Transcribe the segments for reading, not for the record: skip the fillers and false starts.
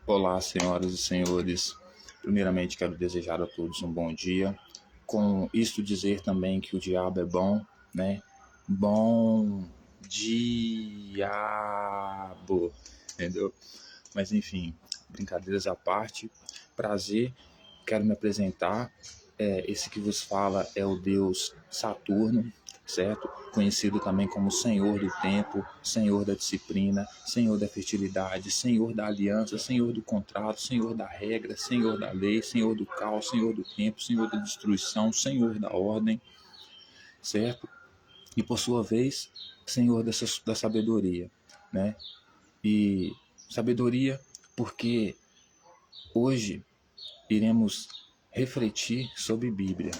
Olá, senhoras e senhores. Primeiramente, quero desejar a todos um bom dia. Com isto dizer também que o diabo é bom, né? Bom diabo, entendeu? Mas enfim, brincadeiras à parte. Prazer, quero me apresentar. Esse que vos fala é o deus Saturno, certo? Conhecido também como Senhor do Tempo, Senhor da Disciplina, Senhor da Fertilidade, Senhor da Aliança, Senhor do Contrato, Senhor da Regra, Senhor da Lei, Senhor do Caos, Senhor do Tempo, Senhor da Destruição, Senhor da Ordem, certo? E por sua vez, Senhor da Sabedoria, né? E sabedoria porque hoje iremos refletir sobre Bíblia.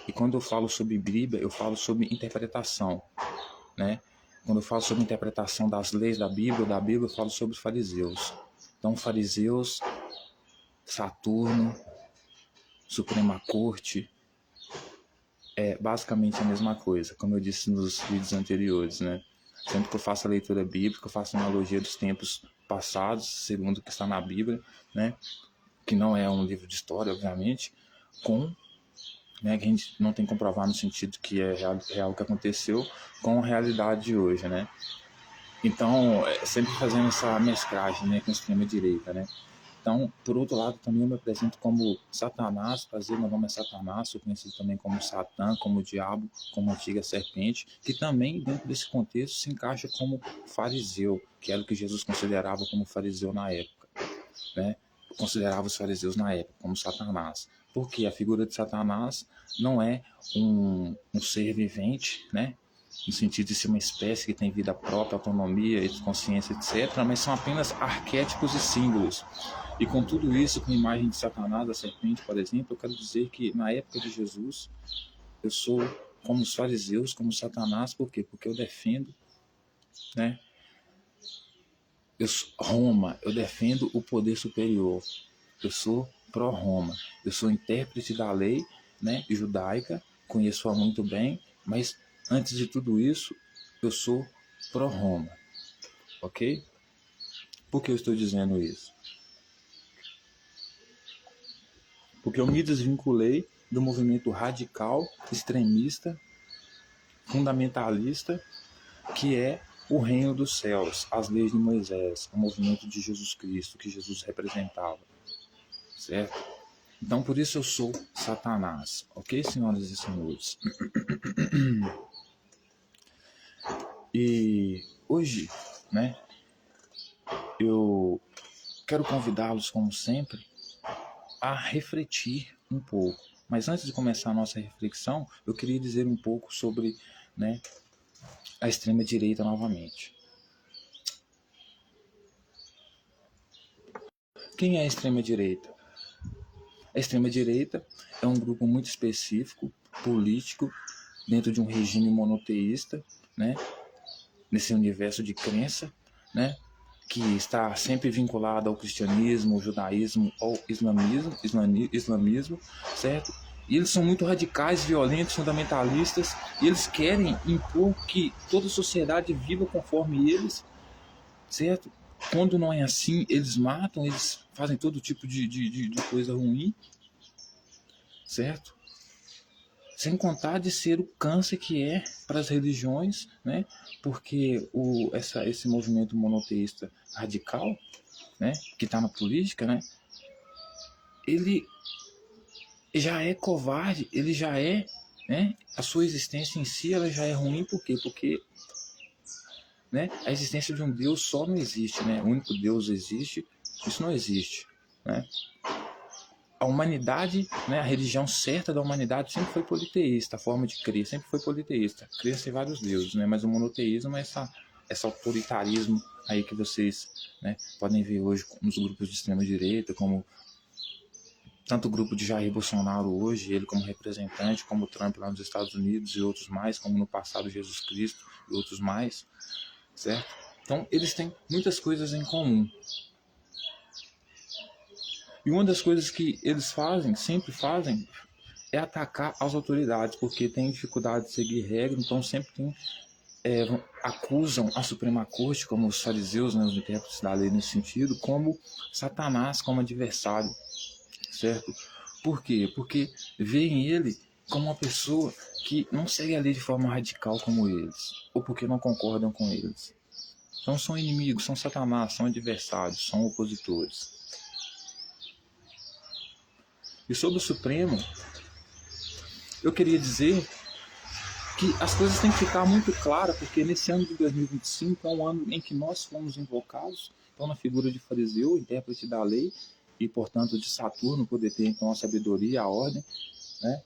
E quando eu falo sobre Bíblia, eu falo sobre interpretação, né? Quando eu falo sobre interpretação das leis da Bíblia, eu falo sobre fariseus. Então, fariseus, Saturno, Suprema Corte, é basicamente a mesma coisa, como eu disse nos vídeos anteriores, né? Sempre que eu faço a leitura bíblica, eu faço analogia dos tempos passados, segundo o que está na Bíblia, né? Que não é um livro de história, obviamente, com, né, que a gente não tem que comprovar no sentido que é real o que aconteceu, com a realidade de hoje, né? Então, sempre fazendo essa mesclagem, né, com a extrema-direita, né? Então, por outro lado, também eu me apresento como Satanás, prazer, meu nome é Satanás, sou conhecido também como Satã, como Diabo, como Antiga Serpente, que também, dentro desse contexto, se encaixa como fariseu, que era o que Jesus considerava como fariseu na época, né? Considerava os fariseus na época como Satanás. Porque a figura de Satanás não é um ser vivente, né? No sentido de ser uma espécie que tem vida própria, autonomia, consciência, etc., mas são apenas arquétipos e símbolos. E com tudo isso, com a imagem de Satanás, da serpente, por exemplo, eu quero dizer que na época de Jesus, eu sou como os fariseus, como Satanás, por quê? Porque eu defendo, né? Roma, eu defendo o poder superior. Eu sou pró-Roma. Eu sou intérprete da lei, né, judaica, conheço-a muito bem, mas antes de tudo isso, eu sou pró-Roma. Ok? Por que eu estou dizendo isso? Porque eu me desvinculei do movimento radical, extremista, fundamentalista, que é o reino dos céus, as leis de Moisés, o movimento de Jesus Cristo, que Jesus representava. Certo? Então, por isso eu sou Satanás. Ok, senhoras e senhores? E hoje, né, eu quero convidá-los, como sempre, a refletir um pouco. Mas antes de começar a nossa reflexão, eu queria dizer um pouco sobre, né, a extrema-direita novamente. Quem é a extrema-direita? A extrema-direita é um grupo muito específico, político, dentro de um regime monoteísta, né, nesse universo de crença, né, que está sempre vinculado ao cristianismo, ao judaísmo, ao islamismo, certo? E eles são muito radicais, violentos, fundamentalistas, e eles querem impor que toda a sociedade viva conforme eles, certo? Quando não é assim, eles matam, eles fazem todo tipo de coisa ruim, certo? Sem contar de ser o câncer que é para as religiões, né? Porque esse movimento monoteísta radical, né, que está na política, né, ele já é covarde, ele já é, né, a sua existência em si ela já é ruim, por quê? Porque, né, a existência de um Deus só não existe, né? O único Deus existe, isso não existe, né? A humanidade, né, a religião certa da humanidade sempre foi politeísta, a forma de crer sempre foi politeísta. Cria-se vários deuses, né, mas o monoteísmo é esse autoritarismo aí que vocês, né, podem ver hoje nos grupos de extrema direita, como tanto o grupo de Jair Bolsonaro hoje, ele como representante, como Trump lá nos Estados Unidos e outros mais, como no passado Jesus Cristo e outros mais, certo? Então eles têm muitas coisas em comum. E uma das coisas que eles fazem, sempre fazem, é atacar as autoridades, porque tem dificuldade de seguir regra, então sempre tem acusam a Suprema Corte, como os fariseus, né, os intérpretes da lei nesse sentido, como Satanás, como adversário, certo? Por quê? Porque veem ele como uma pessoa que não segue a lei de forma radical como eles, ou porque não concordam com eles. Então são inimigos, são Satanás, são adversários, são opositores. E sobre o Supremo, eu queria dizer que as coisas têm que ficar muito claras, porque nesse ano de 2025 é um ano em que nós fomos invocados, então na figura de fariseu, intérprete da lei, e portanto de Saturno, poder ter então a sabedoria, a ordem, né?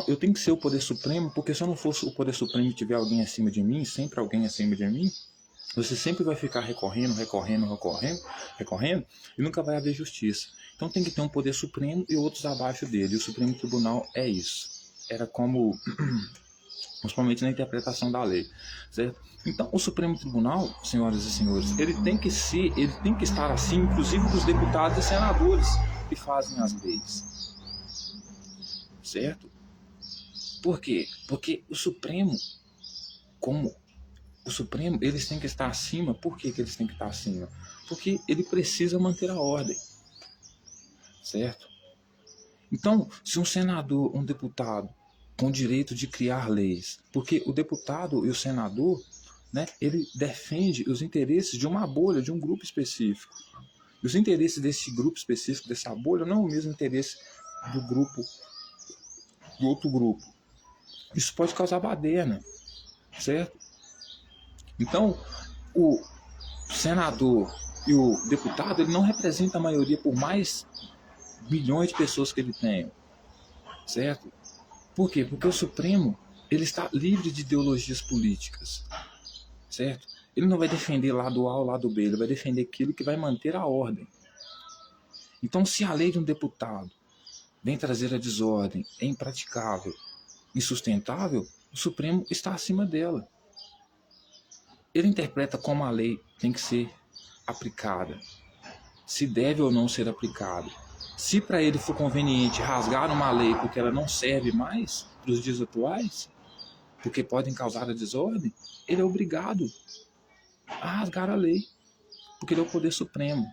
Eu tenho que ser o poder supremo, porque se eu não fosse o poder supremo e tiver alguém acima de mim, sempre alguém acima de mim, você sempre vai ficar recorrendo, e nunca vai haver justiça. Então tem que ter um poder supremo e outros abaixo dele. E o Supremo Tribunal é isso. Era como, principalmente na interpretação da lei, certo? Então o Supremo Tribunal, senhoras e senhores, ele tem que estar assim, inclusive dos deputados e senadores que fazem as leis, certo? Por quê? Porque o Supremo, eles têm que estar acima. Por que eles têm que estar acima? Porque ele precisa manter a ordem, certo? Então, se um senador, um deputado, com direito de criar leis, porque o deputado e o senador, né, ele defende os interesses de uma bolha, de um grupo específico. E os interesses desse grupo específico, dessa bolha, não é o mesmo interesse do outro grupo. Isso pode causar baderna, certo? Então, o senador e o deputado, ele não representa a maioria por mais milhões de pessoas que ele tem, certo? Por quê? Porque o Supremo, ele está livre de ideologias políticas, certo? Ele não vai defender lado A ou lado B, ele vai defender aquilo que vai manter a ordem. Então, se a lei de um deputado vem trazer a desordem, é impraticável, insustentável, o Supremo está acima dela. Ele interpreta como a lei tem que ser aplicada, se deve ou não ser aplicada. Se para ele for conveniente rasgar uma lei porque ela não serve mais para os dias atuais, porque podem causar a desordem, ele é obrigado a rasgar a lei, porque ele é o poder supremo,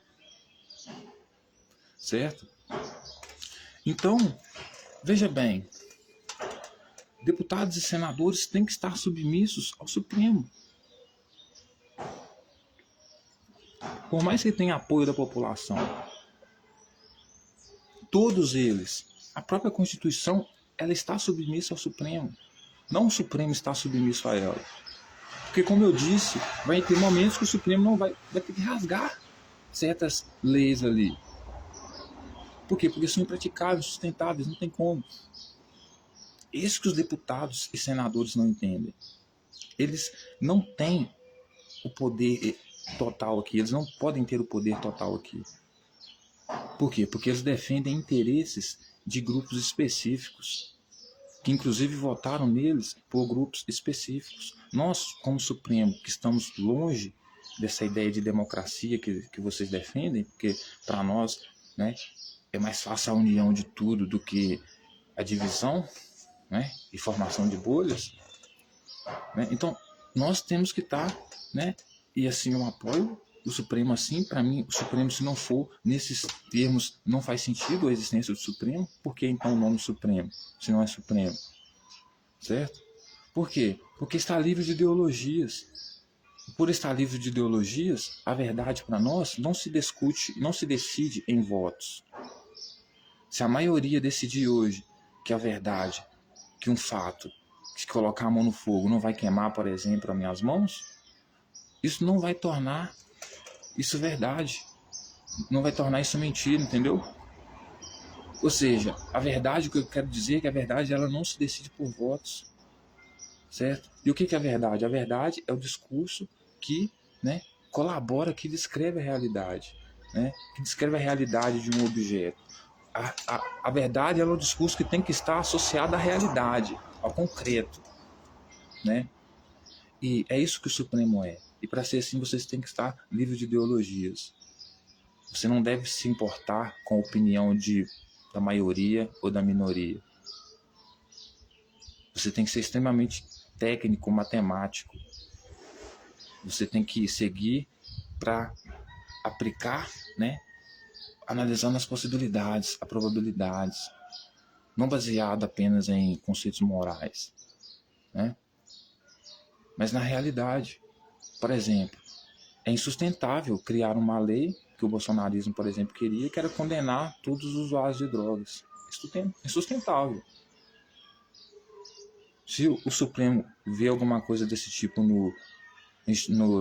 certo? Então, veja bem, deputados e senadores têm que estar submissos ao Supremo. Por mais que tenha apoio da população, todos eles, a própria Constituição, ela está submissa ao Supremo. Não o Supremo está submisso a ela. Porque, como eu disse, vai ter momentos que o Supremo não vai ter que rasgar certas leis ali. Por quê? Porque são impraticáveis, sustentáveis, não tem como. Isso que os deputados e senadores não entendem. Eles não têm o poder total aqui, eles não podem ter o poder total aqui. Por quê? Porque eles defendem interesses de grupos específicos, que inclusive votaram neles por grupos específicos. Nós, como Supremo, que estamos longe dessa ideia de democracia que vocês defendem, porque para nós, né, é mais fácil a união de tudo do que a divisão, né, e formação de bolhas, né? Então, nós temos que estar, né, e assim eu apoio o Supremo assim. Para mim, o Supremo, se não for nesses termos, não faz sentido a existência do Supremo. Por que então o nome Supremo, se não é Supremo? Certo? Por quê? Porque está livre de ideologias. Por estar livre de ideologias, a verdade para nós não se discute, não se decide em votos. Se a maioria decidir hoje que a verdade, que um fato, que colocar a mão no fogo não vai queimar, por exemplo, as minhas mãos, isso não vai tornar isso verdade. Não vai tornar isso mentira, entendeu? Ou seja, a verdade, o que eu quero dizer é que a verdade, ela não se decide por votos, certo? E o que é a verdade? A verdade é o discurso que, né, colabora, que descreve a realidade, né? Que descreve a realidade de um objeto. A verdade, ela é o discurso que tem que estar associado à realidade, ao concreto, né? E é isso que o Supremo é. E para ser assim, vocês têm que estar livres de ideologias. Você não deve se importar com a opinião da maioria ou da minoria. Você tem que ser extremamente técnico, matemático. Você tem que seguir para aplicar, né? Analisando as possibilidades, as probabilidades, não baseado apenas em conceitos morais, né? Mas na realidade, por exemplo, é insustentável criar uma lei que o bolsonarismo, por exemplo, queria, que era condenar todos os usuários de drogas. Insustentável. Se o Supremo vê alguma coisa desse tipo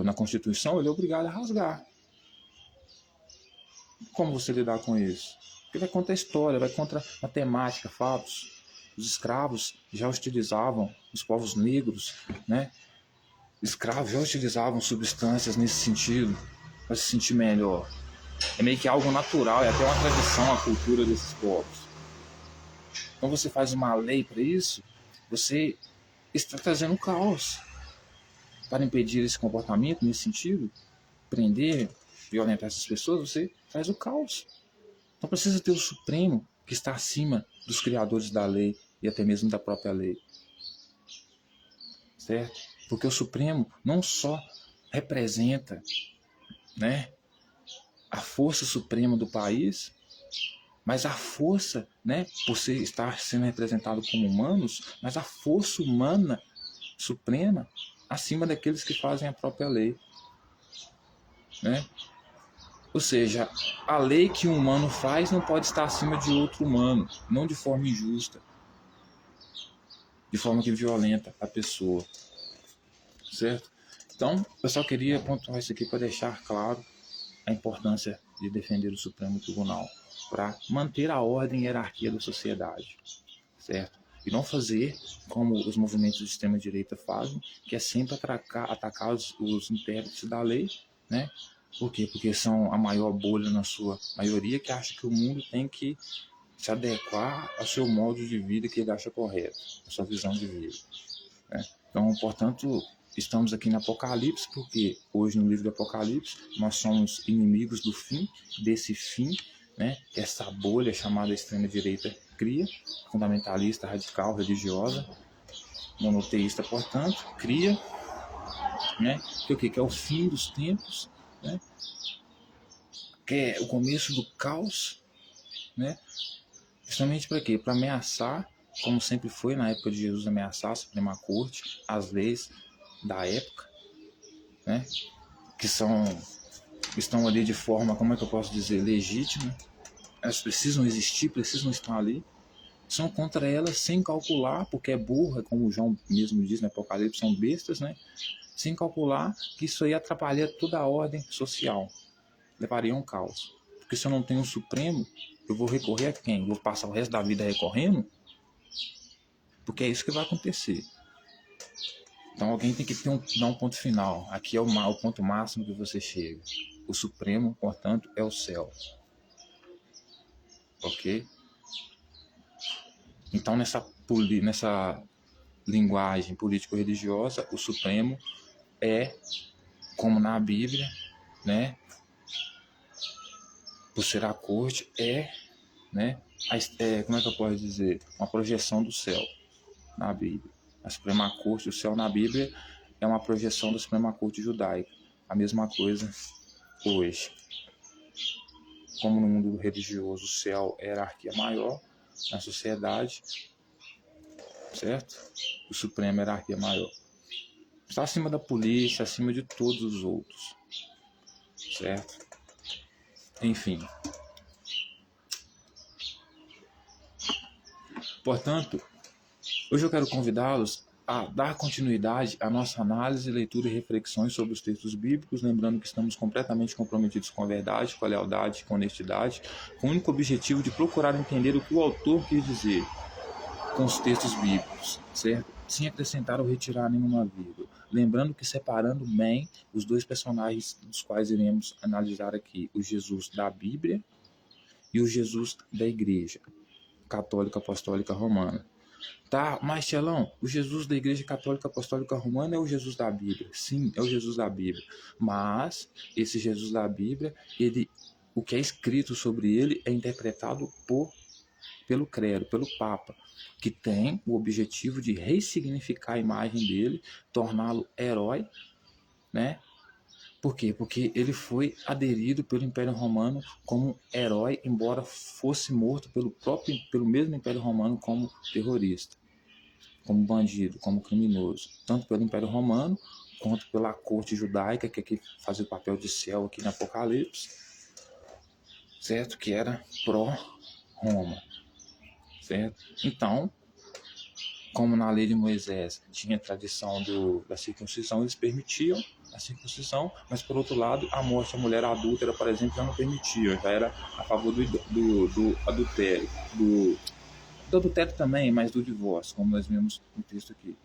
na Constituição, ele é obrigado a rasgar. Como você lidar com isso? Porque vai contra a história, vai contra a matemática, fatos. Os escravos já utilizavam, os povos negros, né? Escravos já utilizavam substâncias nesse sentido, para se sentir melhor. É meio que algo natural, é até uma tradição, a cultura desses povos. Então você faz uma lei para isso, você está trazendo caos. Para impedir esse comportamento nesse sentido, prender, violentar essas pessoas, você faz o caos. Então precisa ter o Supremo que está acima dos criadores da lei e até mesmo da própria lei. Certo? Porque o Supremo não só representa, né, a força suprema do país, mas a força, né, por estar sendo representado como humanos, mas a força humana suprema acima daqueles que fazem a própria lei. Né? Ou seja, a lei que um humano faz não pode estar acima de outro humano, não de forma injusta, de forma que violenta a pessoa. Certo? Então, eu só queria pontuar isso aqui para deixar claro a importância de defender o Supremo Tribunal para manter a ordem e a hierarquia da sociedade, certo? E não fazer como os movimentos de extrema-direita fazem, que é sempre atacar os intérpretes da lei, né? Por quê? Porque são a maior bolha na sua maioria que acha que o mundo tem que se adequar ao seu modo de vida que ele acha correto, a sua visão de vida. Né? Então, portanto, estamos aqui no Apocalipse, porque hoje no livro do Apocalipse nós somos inimigos do fim, desse fim, né, que essa bolha chamada extrema-direita cria, fundamentalista, radical, religiosa, monoteísta, portanto, cria, né, que o quê? Que é o fim dos tempos, né, que é o começo do caos, né, justamente para quê? Para ameaçar, como sempre foi na época de Jesus, ameaçar a Suprema Corte, as leis da época, né, que estão ali de forma, como é que eu posso dizer, legítima, elas precisam existir, precisam estar ali, são contra elas sem calcular, porque é burra, como o João mesmo diz no Apocalipse, são bestas, né, sem calcular que isso aí atrapalha toda a ordem social, levaria a um caos. Porque se eu não tenho um Supremo, eu vou recorrer a quem? Vou passar o resto da vida recorrendo? Porque é isso que vai acontecer. Então alguém tem que dar um ponto final. Aqui é o ponto máximo que você chega. O Supremo, portanto, é o céu. Ok? Então nessa linguagem político-religiosa, o Supremo é, como na Bíblia, né? Por ser a corte, né? Como é que eu posso dizer? Uma projeção do céu na Bíblia. A Suprema Corte, o céu na Bíblia é uma projeção da Suprema Corte judaica. A mesma coisa hoje. Como no mundo religioso o céu é a hierarquia maior, na sociedade, certo? O Supremo é a hierarquia maior. Está acima da polícia, acima de todos os outros, certo? Enfim. Portanto, hoje eu quero convidá-los a dar continuidade à nossa análise, leitura e reflexões sobre os textos bíblicos, lembrando que estamos completamente comprometidos com a verdade, com a lealdade, com a honestidade, com o único objetivo de procurar entender o que o autor quis dizer com os textos bíblicos, certo? Sem acrescentar ou retirar nenhuma vírgula. Lembrando que separando bem os dois personagens dos quais iremos analisar aqui, o Jesus da Bíblia e o Jesus da Igreja Católica Apostólica Romana. Tá, mas Tchelão, o Jesus da Igreja Católica Apostólica Romana é o Jesus da Bíblia. Sim, é o Jesus da Bíblia. Mas esse Jesus da Bíblia, o que é escrito sobre ele é interpretado por pelo credo, pelo Papa, que tem o objetivo de ressignificar a imagem dele, torná-lo herói, né? Por quê? Porque ele foi aderido pelo Império Romano como herói, embora fosse morto pelo mesmo Império Romano como terrorista, como bandido, como criminoso, tanto pelo Império Romano quanto pela corte judaica, que aqui fazia o papel de céu aqui no Apocalipse, certo? Que era pró-Roma, certo? Então, como na lei de Moisés tinha a tradição da circuncisão, eles permitiam a circuncisão, mas por outro lado, a morte da mulher adúltera, por exemplo, já não permitia, já era a favor do adultério, do adultério também, mas do divórcio, como nós vimos no texto aqui.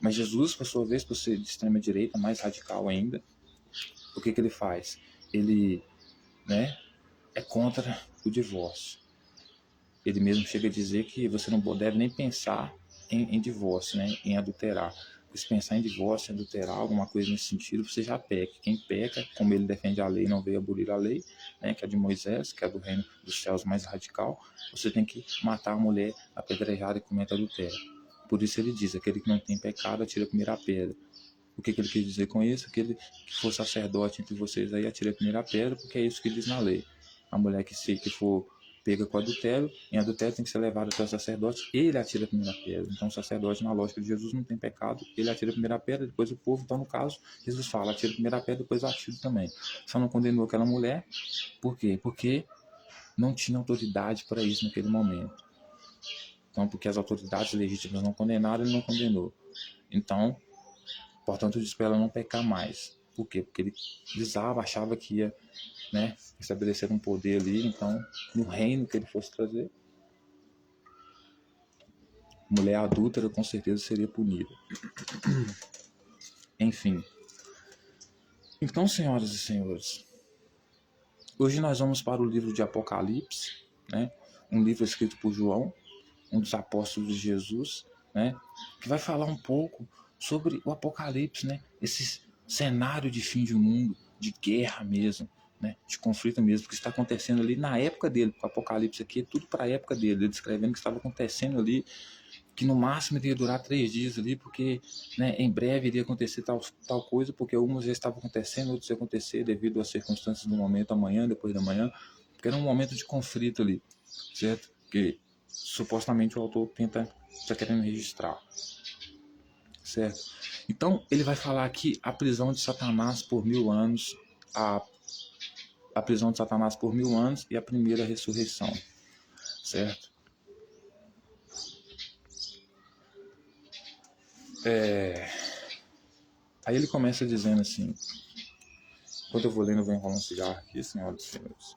Mas Jesus, por sua vez, por ser de extrema direita, mais radical ainda, o que ele faz? Ele, né, é contra o divórcio. Ele mesmo chega a dizer que você não deve nem pensar em divórcio, né, em adulterar. Se pensar em divórcio, em adulterar, alguma coisa nesse sentido, você já peca. Quem peca, como ele defende a lei, não veio abolir a lei, né, que é de Moisés, que é do reino dos céus mais radical, você tem que matar a mulher apedrejada que comete adultério. Por isso ele diz, aquele que não tem pecado, atira a primeira pedra. O que ele quis dizer com isso? Aquele que for sacerdote entre vocês aí, atira a primeira pedra, porque é isso que diz na lei. A mulher que for pega com adultério, em adultério tem que ser levada até o sacerdote, ele atira a primeira pedra. Então o sacerdote, na lógica de Jesus, não tem pecado, ele atira a primeira pedra, depois o povo. Então no caso, Jesus fala, atira a primeira pedra, depois eu atiro também. Só não condenou aquela mulher, por quê? Porque não tinha autoridade para isso naquele momento. Então, porque as autoridades legítimas não condenaram, ele não condenou. Então, portanto, disse para ela não pecar mais. Por quê? Porque ele visava, achava que ia, né, estabelecer um poder ali. Então, no reino que ele fosse trazer, mulher adúltera com certeza seria punida. Enfim. Então, senhoras e senhores, hoje nós vamos para o livro de Apocalipse, né, um livro escrito por João, um dos apóstolos de Jesus, né, que vai falar um pouco sobre o Apocalipse, né, esse cenário de fim de mundo, de guerra mesmo, né, de conflito mesmo, que está acontecendo ali na época dele. O Apocalipse aqui é tudo para a época dele, ele descrevendo o que estava acontecendo ali, que no máximo iria durar 3 dias ali, porque, né, em breve iria acontecer tal coisa, porque algumas já estavam acontecendo, outros iam acontecer devido às circunstâncias do momento, amanhã, depois da manhã, porque era um momento de conflito ali, certo? Que supostamente o autor está querendo registrar, certo? Então ele vai falar aqui a prisão de Satanás por 1000 anos, a prisão de Satanás por 1000 anos e a primeira ressurreição, certo? Aí ele começa dizendo assim, enquanto eu vou lendo, eu vou enrolar um cigarro aqui, senhoras e senhores.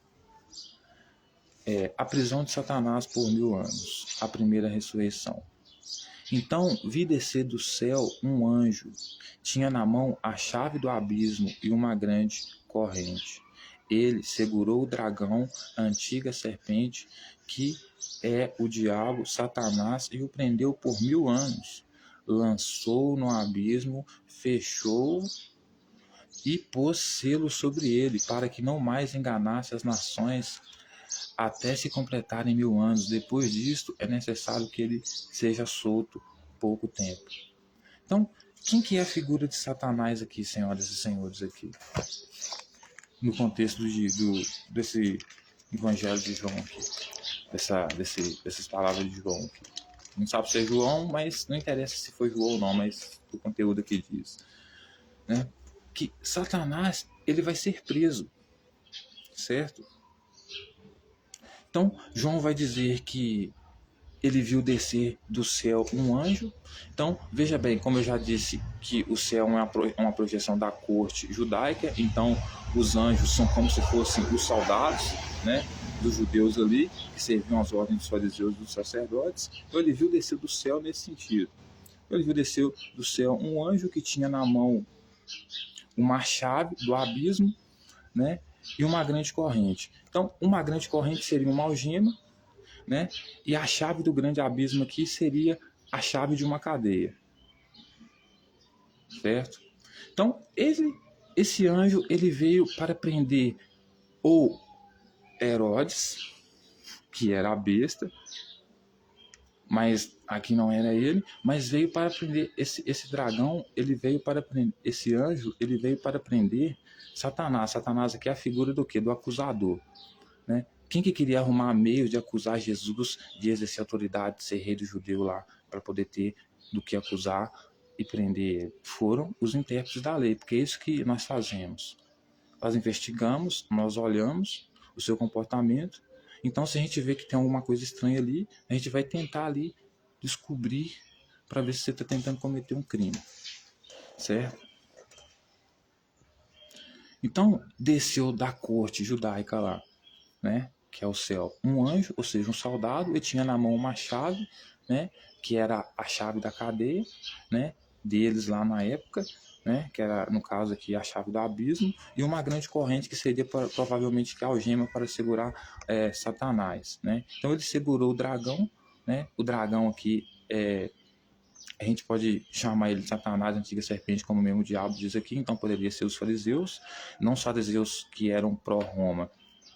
A prisão de Satanás por 1000 anos, a primeira ressurreição. Então vi descer do céu um anjo, tinha na mão a chave do abismo e uma grande corrente. Ele segurou o dragão, a antiga serpente, que é o diabo, Satanás, e o prendeu por 1000 anos. Lançou no abismo, fechou e pôs selo sobre ele, para que não mais enganasse as nações, até se completarem 1000 anos. Depois disto, é necessário que ele seja solto pouco tempo. Então, quem que é a figura de Satanás aqui, senhoras e senhores, aqui? No contexto desse evangelho de João aqui, dessas palavras de João aqui. Não sabe se é João, mas não interessa se foi João ou não, mas o conteúdo aqui diz, né, que Satanás, ele vai ser preso, certo? Então, João vai dizer que ele viu descer do céu um anjo. Então, veja bem, como eu já disse, que o céu é uma projeção da corte judaica. Então, os anjos são como se fossem os soldados, né, dos judeus ali, que serviam às ordens dos fariseus e dos sacerdotes. Então, ele viu descer do céu nesse sentido. Ele viu descer do céu um anjo que tinha na mão uma chave do abismo, né, e uma grande corrente. Então, uma grande corrente seria uma algema, né? E a chave do grande abismo aqui seria a chave de uma cadeia, certo? Então, esse anjo, ele veio para prender ou Herodes, que era a besta, mas aqui não era ele, mas veio para prender esse dragão, ele veio para prender, esse anjo, ele veio para prender Satanás. Satanás aqui é a figura do quê? Do acusador, né? Quem que queria arrumar meio de acusar Jesus de exercer autoridade, de ser rei do judeu lá, para poder ter do que acusar e prender ele? Foram os intérpretes da lei, porque é isso que nós fazemos. Nós investigamos, nós olhamos o seu comportamento. Então, se a gente vê que tem alguma coisa estranha ali, a gente vai tentar ali descobrir para ver se você está tentando cometer um crime, certo? Então, desceu da corte judaica lá, né, que é o céu, um anjo, ou seja, um soldado, e tinha na mão uma chave, né, que era a chave da cadeia, né, deles lá na época, né, que era, no caso aqui, a chave do abismo, e uma grande corrente que seria provavelmente que a algema para segurar Satanás, né. Então ele segurou o dragão, né, o dragão aqui a gente pode chamar ele de Satanás, a antiga serpente, como mesmo o diabo diz aqui, então poderia ser os fariseus, não só fariseus que eram pró-Roma,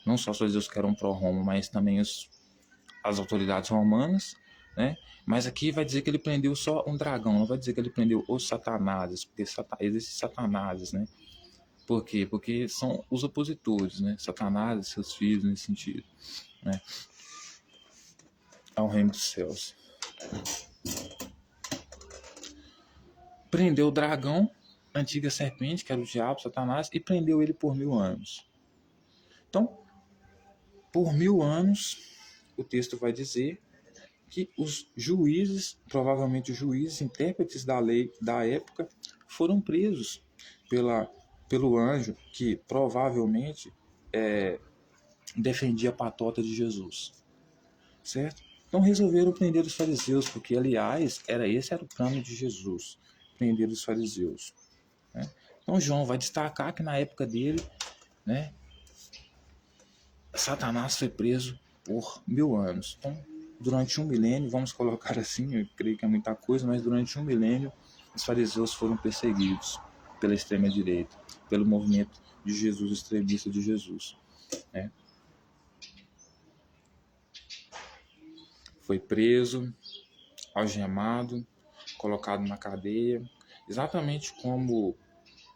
não só os fariseus que eram pró-Roma, mas também as autoridades romanas, né? Mas aqui vai dizer que ele prendeu só um dragão, não vai dizer que ele prendeu os satanases, porque existem satanases, né? Por quê? Porque são os opositores, né? Satanás e seus filhos nesse sentido, né? Ao reino dos céus. Prendeu o dragão, a antiga serpente, que era o diabo, Satanás, e prendeu ele por 1000 anos. Então, por 1000 anos, o texto vai dizer que os juízes, provavelmente os juízes, intérpretes da lei da época, foram presos pelo anjo que provavelmente defendia a patota de Jesus, certo? Então resolveram prender os fariseus, porque aliás esse era o plano de Jesus, prender os fariseus, né? Então João vai destacar que na época dele, né, Satanás foi preso por 1000 anos. Então, durante 1 milênio, vamos colocar assim, eu creio que é muita coisa, mas durante 1 milênio, os fariseus foram perseguidos pela extrema-direita, pelo movimento de Jesus, extremista de Jesus, né? Foi preso, algemado, colocado na cadeia, exatamente como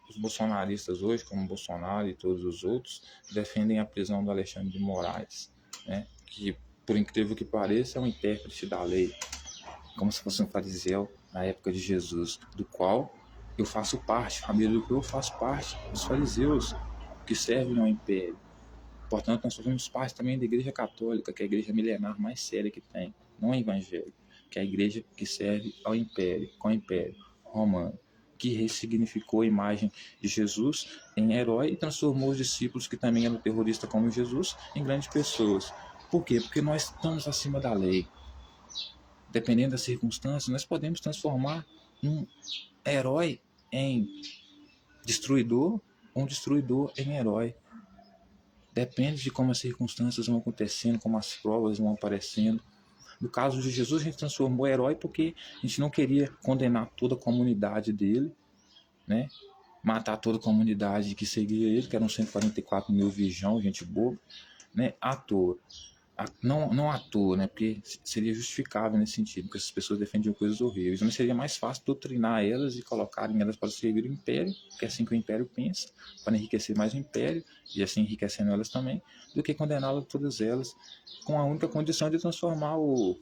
os bolsonaristas hoje, como Bolsonaro e todos os outros, defendem a prisão do Alexandre de Moraes, né? Que, por incrível que pareça, é um intérprete da lei, como se fosse um fariseu na época de Jesus, do qual eu faço parte, família do qual eu faço parte, dos fariseus que servem ao império. Portanto, nós fazemos parte também da Igreja Católica, que é a igreja milenar mais séria que tem, não é evangélico, que é a igreja que serve ao império, com o império romano, que ressignificou a imagem de Jesus em herói e transformou os discípulos, que também eram terroristas como Jesus, em grandes pessoas. Por quê? Porque nós estamos acima da lei. Dependendo das circunstâncias, nós podemos transformar um herói em destruidor, ou um destruidor em herói. Depende de como as circunstâncias vão acontecendo, como as provas vão aparecendo. No caso de Jesus, a gente transformou herói porque a gente não queria condenar toda a comunidade dele, né? Matar toda a comunidade que seguia ele, que eram 144 mil virgão, gente boba, né? À toa. Não à toa, né? Porque seria justificável nesse sentido, porque essas pessoas defendiam coisas horríveis, mas seria mais fácil doutrinar elas e colocarem elas para servir o império, porque é assim que o império pensa, para enriquecer mais o império, e assim enriquecendo elas também, do que condená-las todas elas, com a única condição de transformar o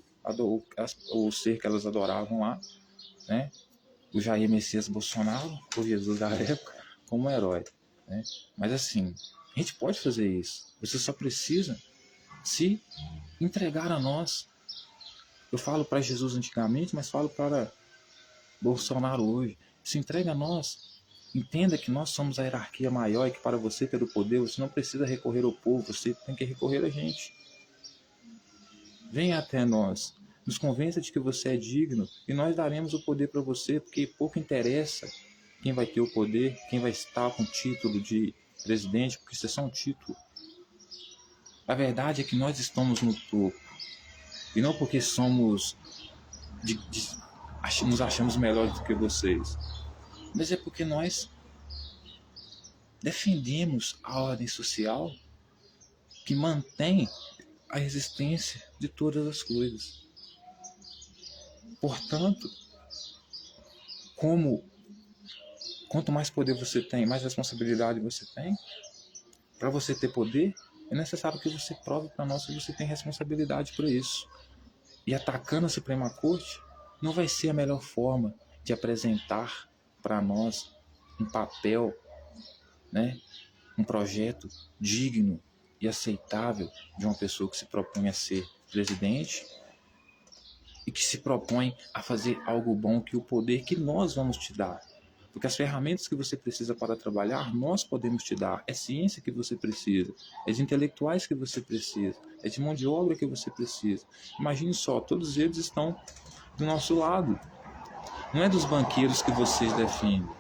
ser que elas adoravam lá, né? O Jair Messias Bolsonaro, o Jesus da época, como um herói, né? Mas assim, a gente pode fazer isso, você só precisa se entregar a nós. Eu falo para Jesus antigamente, mas falo para Bolsonaro hoje. Se entrega a nós. Entenda que nós somos a hierarquia maior e que para você ter o poder, você não precisa recorrer ao povo, você tem que recorrer a gente. Venha até nós. Nos convença de que você é digno e nós daremos o poder para você, porque pouco interessa quem vai ter o poder, quem vai estar com o título de presidente, porque isso é só um título. A verdade é que nós estamos no topo. E não porque somos nos achamos melhores do que vocês, mas é porque nós defendemos a ordem social que mantém a existência de todas as coisas. Portanto, quanto mais poder você tem, mais responsabilidade você tem. Para você ter poder, é necessário que você prove para nós que você tem responsabilidade por isso. E atacando a Suprema Corte não vai ser a melhor forma de apresentar para nós um papel, né, um projeto digno e aceitável de uma pessoa que se propõe a ser presidente e que se propõe a fazer algo bom, que o poder que nós vamos te dar. Porque as ferramentas que você precisa para trabalhar, nós podemos te dar. É ciência que você precisa, é de intelectuais que você precisa, é de mão de obra que você precisa. Imagine só, todos eles estão do nosso lado. Não é dos banqueiros que vocês defendem.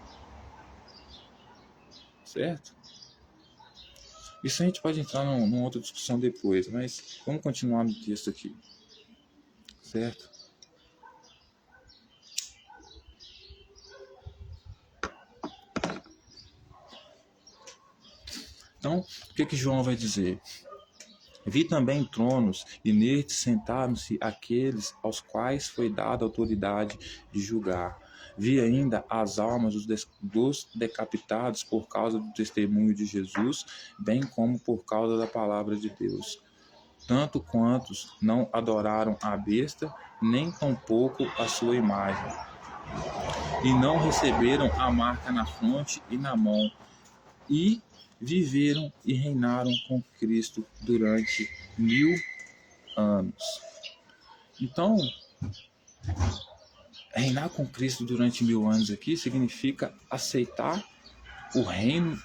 Certo? Isso a gente pode entrar numa outra discussão depois, mas vamos continuar no texto aqui. Certo? Então, o que João vai dizer? Vi também tronos, e nestes sentaram-se aqueles aos quais foi dada autoridade de julgar. Vi ainda as almas dos decapitados por causa do testemunho de Jesus, bem como por causa da palavra de Deus. Tanto quantos não adoraram a besta, nem tampouco a sua imagem, e não receberam a marca na fronte e na mão, e viveram e reinaram com Cristo durante 1000 anos. Então, reinar com Cristo durante 1000 anos aqui significa aceitar o reino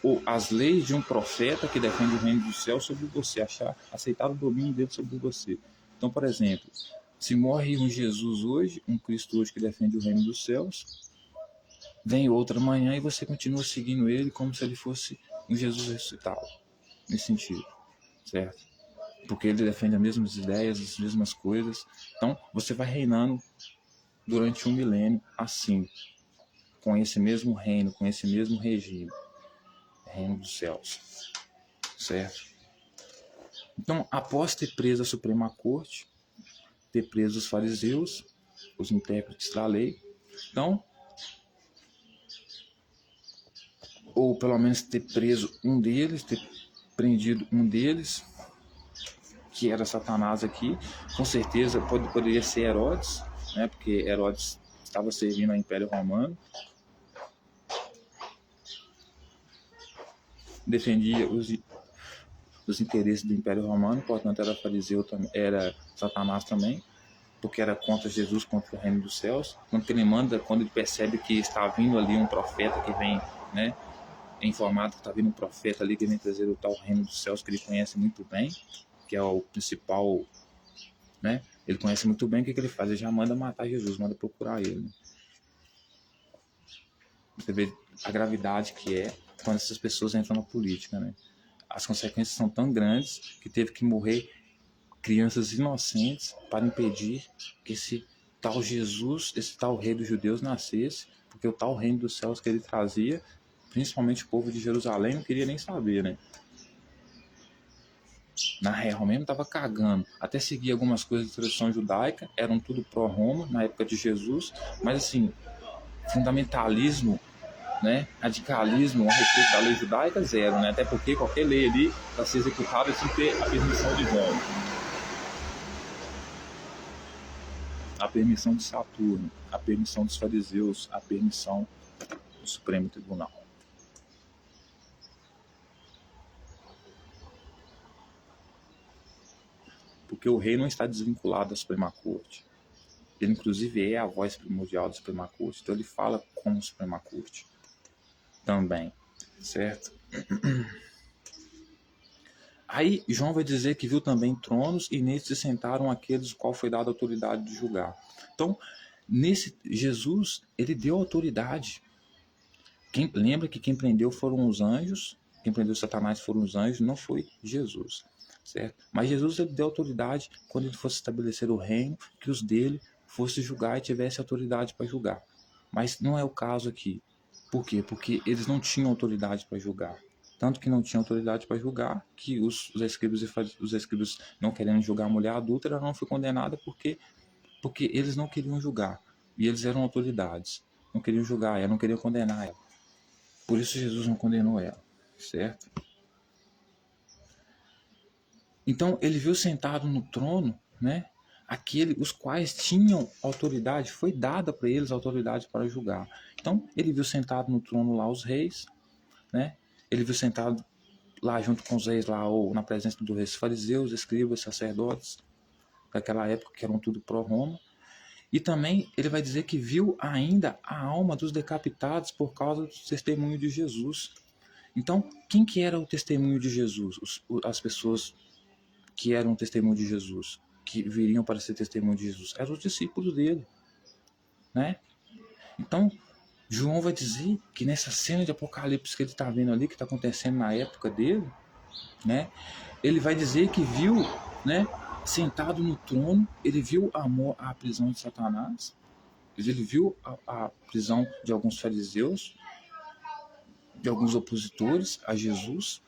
ou as leis de um profeta que defende o reino do céu sobre você, aceitar o domínio dele sobre você. Então, por exemplo, se morre um Jesus hoje, um Cristo hoje que defende o reino dos céus, vem outra amanhã e você continua seguindo ele como se ele fosse um Jesus ressuscitado, nesse sentido, certo? Porque ele defende as mesmas ideias, as mesmas coisas. Então, você vai reinando durante um milênio assim, com esse mesmo reino, com esse mesmo regime, reino dos céus, certo? Então, após ter preso a Suprema Corte, ter preso os fariseus, os intérpretes da lei, então, ou pelo menos ter preso um deles, ter prendido um deles, que era Satanás aqui, com certeza poderia ser Herodes, né, porque Herodes estava servindo ao Império Romano, defendia os interesses do Império Romano, portanto era fariseu, era Satanás também, porque era contra Jesus, contra o reino dos céus. Quando ele percebe que está vindo ali um profeta que vem, né, é informado que está vindo um profeta ali que vem trazer o tal reino dos céus, que ele conhece muito bem, que é o principal, né? Ele conhece muito bem. O que ele faz? Ele já manda matar Jesus, manda procurar ele. Você vê a gravidade que é quando essas pessoas entram na política, né? As consequências são tão grandes que teve que morrer crianças inocentes para impedir que esse tal Jesus, esse tal rei dos judeus nascesse, porque o tal reino dos céus que ele trazia, principalmente o povo de Jerusalém, não queria nem saber, né? Na real mesmo estava cagando, até seguia algumas coisas da tradição judaica, eram tudo pró-Roma na época de Jesus, mas assim, fundamentalismo, né, radicalismo a respeito da lei judaica, zero, né? Até porque qualquer lei ali para ser executada tem que ter a permissão de Roma, a permissão de Saturno, a permissão dos fariseus, a permissão do Supremo Tribunal. Porque o rei não está desvinculado da Suprema Corte. Ele, inclusive, é a voz primordial da Suprema Corte. Então, ele fala como Suprema Corte também, certo? Aí, João vai dizer que viu também tronos e nesses se sentaram aqueles qual foi dada a autoridade de julgar. Então, Jesus, ele deu autoridade. Lembra que quem prendeu foram os anjos, quem prendeu Satanás foram os anjos, não foi Jesus. Certo? Mas Jesus, ele deu autoridade quando ele fosse estabelecer o reino, que os dele fosse julgar e tivesse autoridade para julgar. Mas não é o caso aqui. Por quê? Porque eles não tinham autoridade para julgar. tanto que não tinha autoridade para julgar, que os escribas não querendo julgar a mulher adulta, ela não foi condenada porque eles não queriam julgar, e eles eram autoridades, não queriam julgar ela, não queriam condenar ela. Por isso Jesus não condenou ela, certo? Então ele viu sentado no trono, né, os quais tinham autoridade, foi dada para eles autoridade para julgar. Então ele viu sentado no trono lá os reis, né? Ele viu sentado lá junto com os reis lá, ou na presença dos reis, fariseus, escribas, sacerdotes daquela época, que eram tudo pró-Roma. E também ele vai dizer que viu ainda a alma dos decapitados por causa do testemunho de Jesus. Então, quem que era o testemunho de Jesus? As pessoas que eram o testemunho de Jesus, que viriam para ser testemunho de Jesus, eram os discípulos dele, né? Então, João vai dizer que nessa cena de Apocalipse que ele está vendo ali, que está acontecendo na época dele, né? Ele vai dizer que viu, né, sentado no trono, ele viu a prisão de Satanás, ele viu a prisão de alguns fariseus, de alguns opositores a Jesus,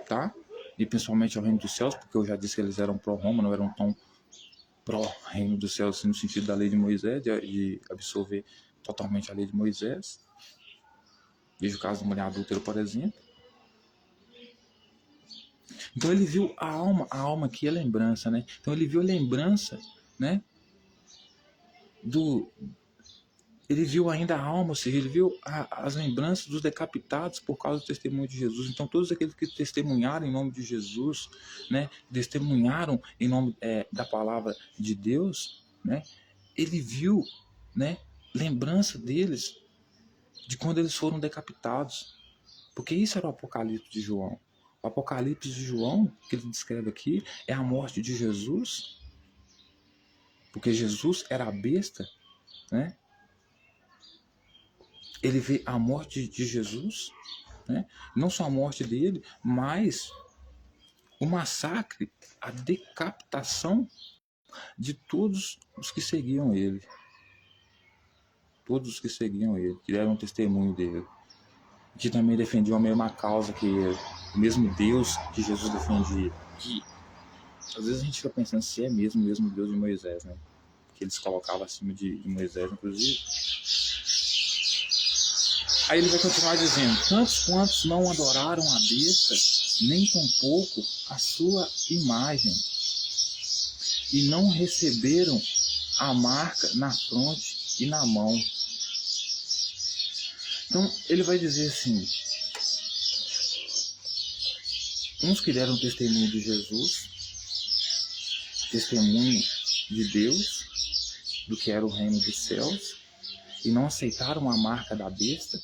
tá? E principalmente ao reino dos céus, porque eu já disse que eles eram pró-Roma, não eram tão pró-reino dos céus, assim, no sentido da lei de Moisés, de absorver totalmente a lei de Moisés. Veja o caso da mulher adúltera, por exemplo. Então ele viu a alma aqui é lembrança, né? Então ele viu a lembrança, né? Ele viu ainda a alma, ou seja, ele viu as lembranças dos decapitados por causa do testemunho de Jesus. Então todos aqueles que testemunharam em nome de Jesus, né? Testemunharam em nome da palavra de Deus, né? Ele viu, né? Lembrança deles de quando eles foram decapitados. Porque isso era o Apocalipse de João. O Apocalipse de João, que ele descreve aqui, é a morte de Jesus. Porque Jesus era a besta, né? Ele vê a morte de Jesus, né? Não só a morte dele, mas o massacre, a decapitação de todos os que seguiam ele. Todos os que seguiam ele, que deram testemunho dele. Que também defendiam a mesma causa que ele. O mesmo Deus que Jesus defendia. Que às vezes a gente fica pensando se é mesmo Deus de Moisés, né? Que eles colocavam acima de Moisés, inclusive. Aí ele vai continuar dizendo: tantos quantos não adoraram a besta, nem tampouco a sua imagem, e não receberam a marca na fronte e na mão. Então ele vai dizer assim: uns que deram testemunho de Jesus, testemunho de Deus, do que era o reino dos céus, e não aceitaram a marca da besta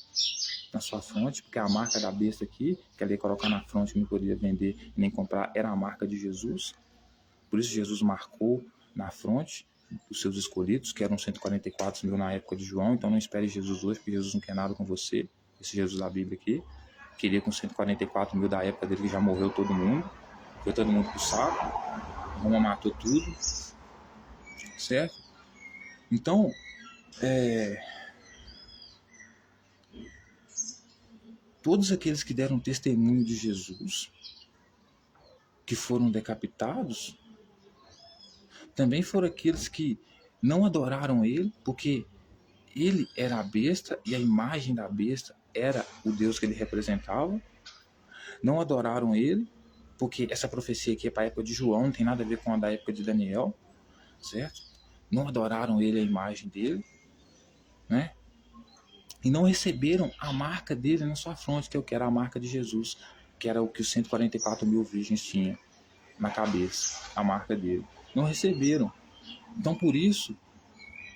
na sua fronte, porque a marca da besta aqui, que ele ia colocar na fronte, não podia vender nem comprar, era a marca de Jesus. Por isso Jesus marcou na fronte os seus escolhidos, que eram 144 mil na época de João. Então não espere Jesus hoje, porque Jesus não quer nada com você. Esse Jesus da Bíblia aqui queria com 144 mil da época dele, que já morreu todo mundo, foi todo mundo pro saco, Roma matou tudo, certo? Então todos aqueles que deram testemunho de Jesus, que foram decapitados, também foram aqueles que não adoraram ele, porque ele era a besta e a imagem da besta era o Deus que ele representava. Não adoraram ele, porque essa profecia aqui é para a época de João, não tem nada a ver com a da época de Daniel, certo? Não adoraram ele, a imagem dele, né? E não receberam a marca dele na sua fronte, que é o que era a marca de Jesus, que era o que os 144 mil virgens tinham na cabeça, a marca dele. Não receberam. Então, por isso,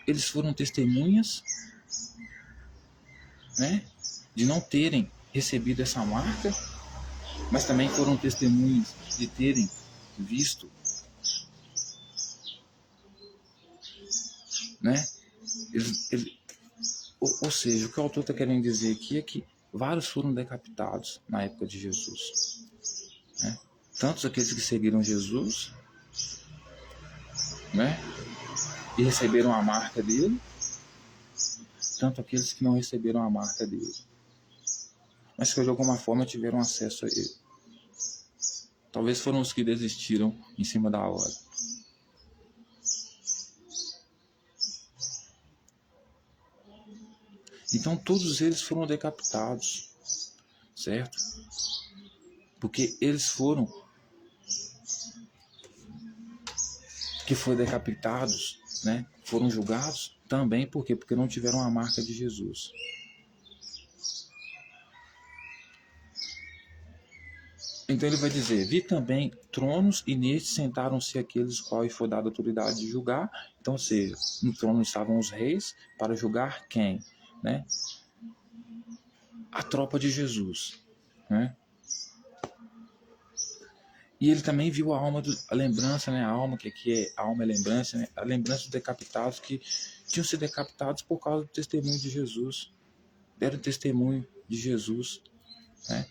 eles foram testemunhas, né, de não terem recebido essa marca, mas também foram testemunhas de terem visto, né? Ou seja, o que o autor está querendo dizer aqui é que vários foram decapitados na época de Jesus, né? Tantos aqueles que seguiram Jesus, né, e receberam a marca dele, tanto aqueles que não receberam a marca dele. mas que de alguma forma tiveram acesso a ele. Talvez foram os que desistiram em cima da hora. Então todos eles foram decapitados, certo? Porque eles foram decapitados, né? Foram julgados também porque não tiveram a marca de Jesus. Então ele vai dizer: vi também tronos e nestes sentaram-se aqueles quais foi dada a autoridade de julgar. Então, ou seja, no trono estavam os reis para julgar quem, né? A tropa de Jesus, né? E ele também viu a lembrança, né? A alma, que aqui é a alma é lembrança, né? A lembrança dos decapitados que tinham sido decapitados por causa do testemunho de Jesus. Deram testemunho de Jesus, né?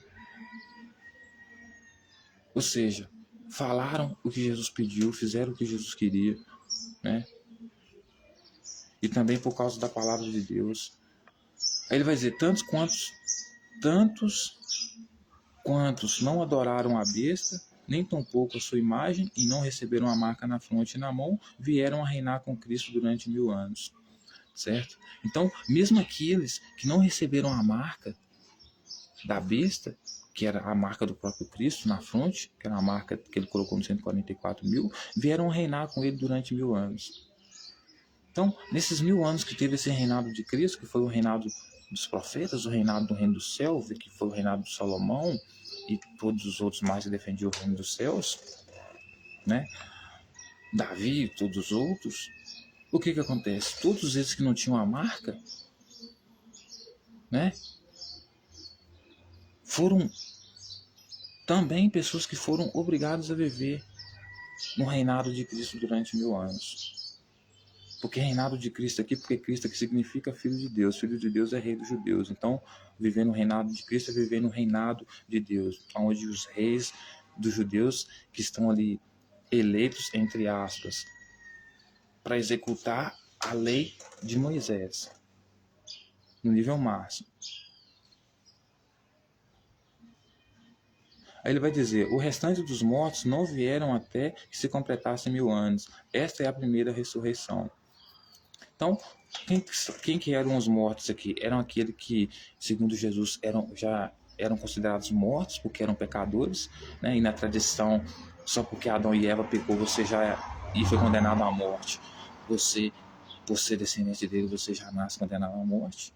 Ou seja, falaram o que Jesus pediu, fizeram o que Jesus queria, né? E também por causa da palavra de Deus. Aí ele vai dizer: tantos quantos não adoraram a besta, nem tampouco a sua imagem, e não receberam a marca na fronte e na mão, vieram a reinar com Cristo durante 1000 anos. Certo? Então, mesmo aqueles que não receberam a marca da besta, que era a marca do próprio Cristo na fronte, que era a marca que ele colocou nos 144.000, vieram reinar com ele durante 1000 anos. Então, nesses 1000 anos que teve esse reinado de Cristo, que foi o reinado dos profetas, o reinado do reino dos céus, que foi o reinado de Salomão e todos os outros mais que defendiam o reino dos céus, né? Davi e todos os outros, o que acontece? Todos esses que não tinham a marca, né? Foram também pessoas que foram obrigadas a viver no reinado de Cristo durante 1000 anos. Porque reinado de Cristo aqui, porque Cristo aqui significa filho de Deus. Filho de Deus é rei dos judeus. Então, viver no reinado de Cristo é viver no reinado de Deus, onde os reis dos judeus que estão ali eleitos, entre aspas, para executar a lei de Moisés, no nível máximo. Aí ele vai dizer: o restante dos mortos não vieram até que se completassem 1000 anos. Esta é a primeira ressurreição. Então, quem que eram os mortos aqui? Eram aqueles que, segundo Jesus, já eram considerados mortos porque eram pecadores, né? E na tradição, só porque Adão e Eva pecou, você já e foi condenado à morte. Você, por ser descendente dele, você já nasce condenado à morte,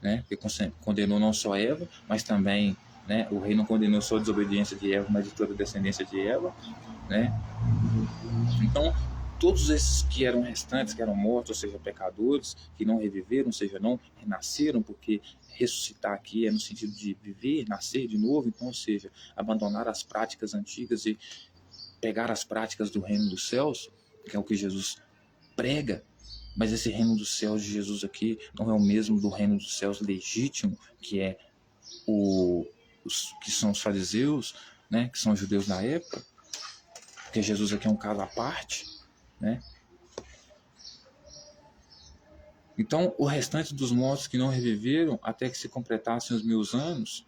né? Porque condenou não só Eva, mas também, né? O rei não condenou só a desobediência de Eva, mas de toda a descendência de Eva, né? Então, todos esses que eram restantes, que eram mortos, ou seja, pecadores, que não reviveram, ou seja, não renasceram, porque ressuscitar aqui é no sentido de viver, nascer de novo, então, ou seja, abandonar as práticas antigas e pegar as práticas do reino dos céus, que é o que Jesus prega. Mas esse reino dos céus de Jesus aqui não é o mesmo do reino dos céus legítimo, que é que são os fariseus, né, que são os judeus da época, porque Jesus aqui é um caso à parte, né? Então, o restante dos mortos que não reviveram até que se completassem os 1000 anos,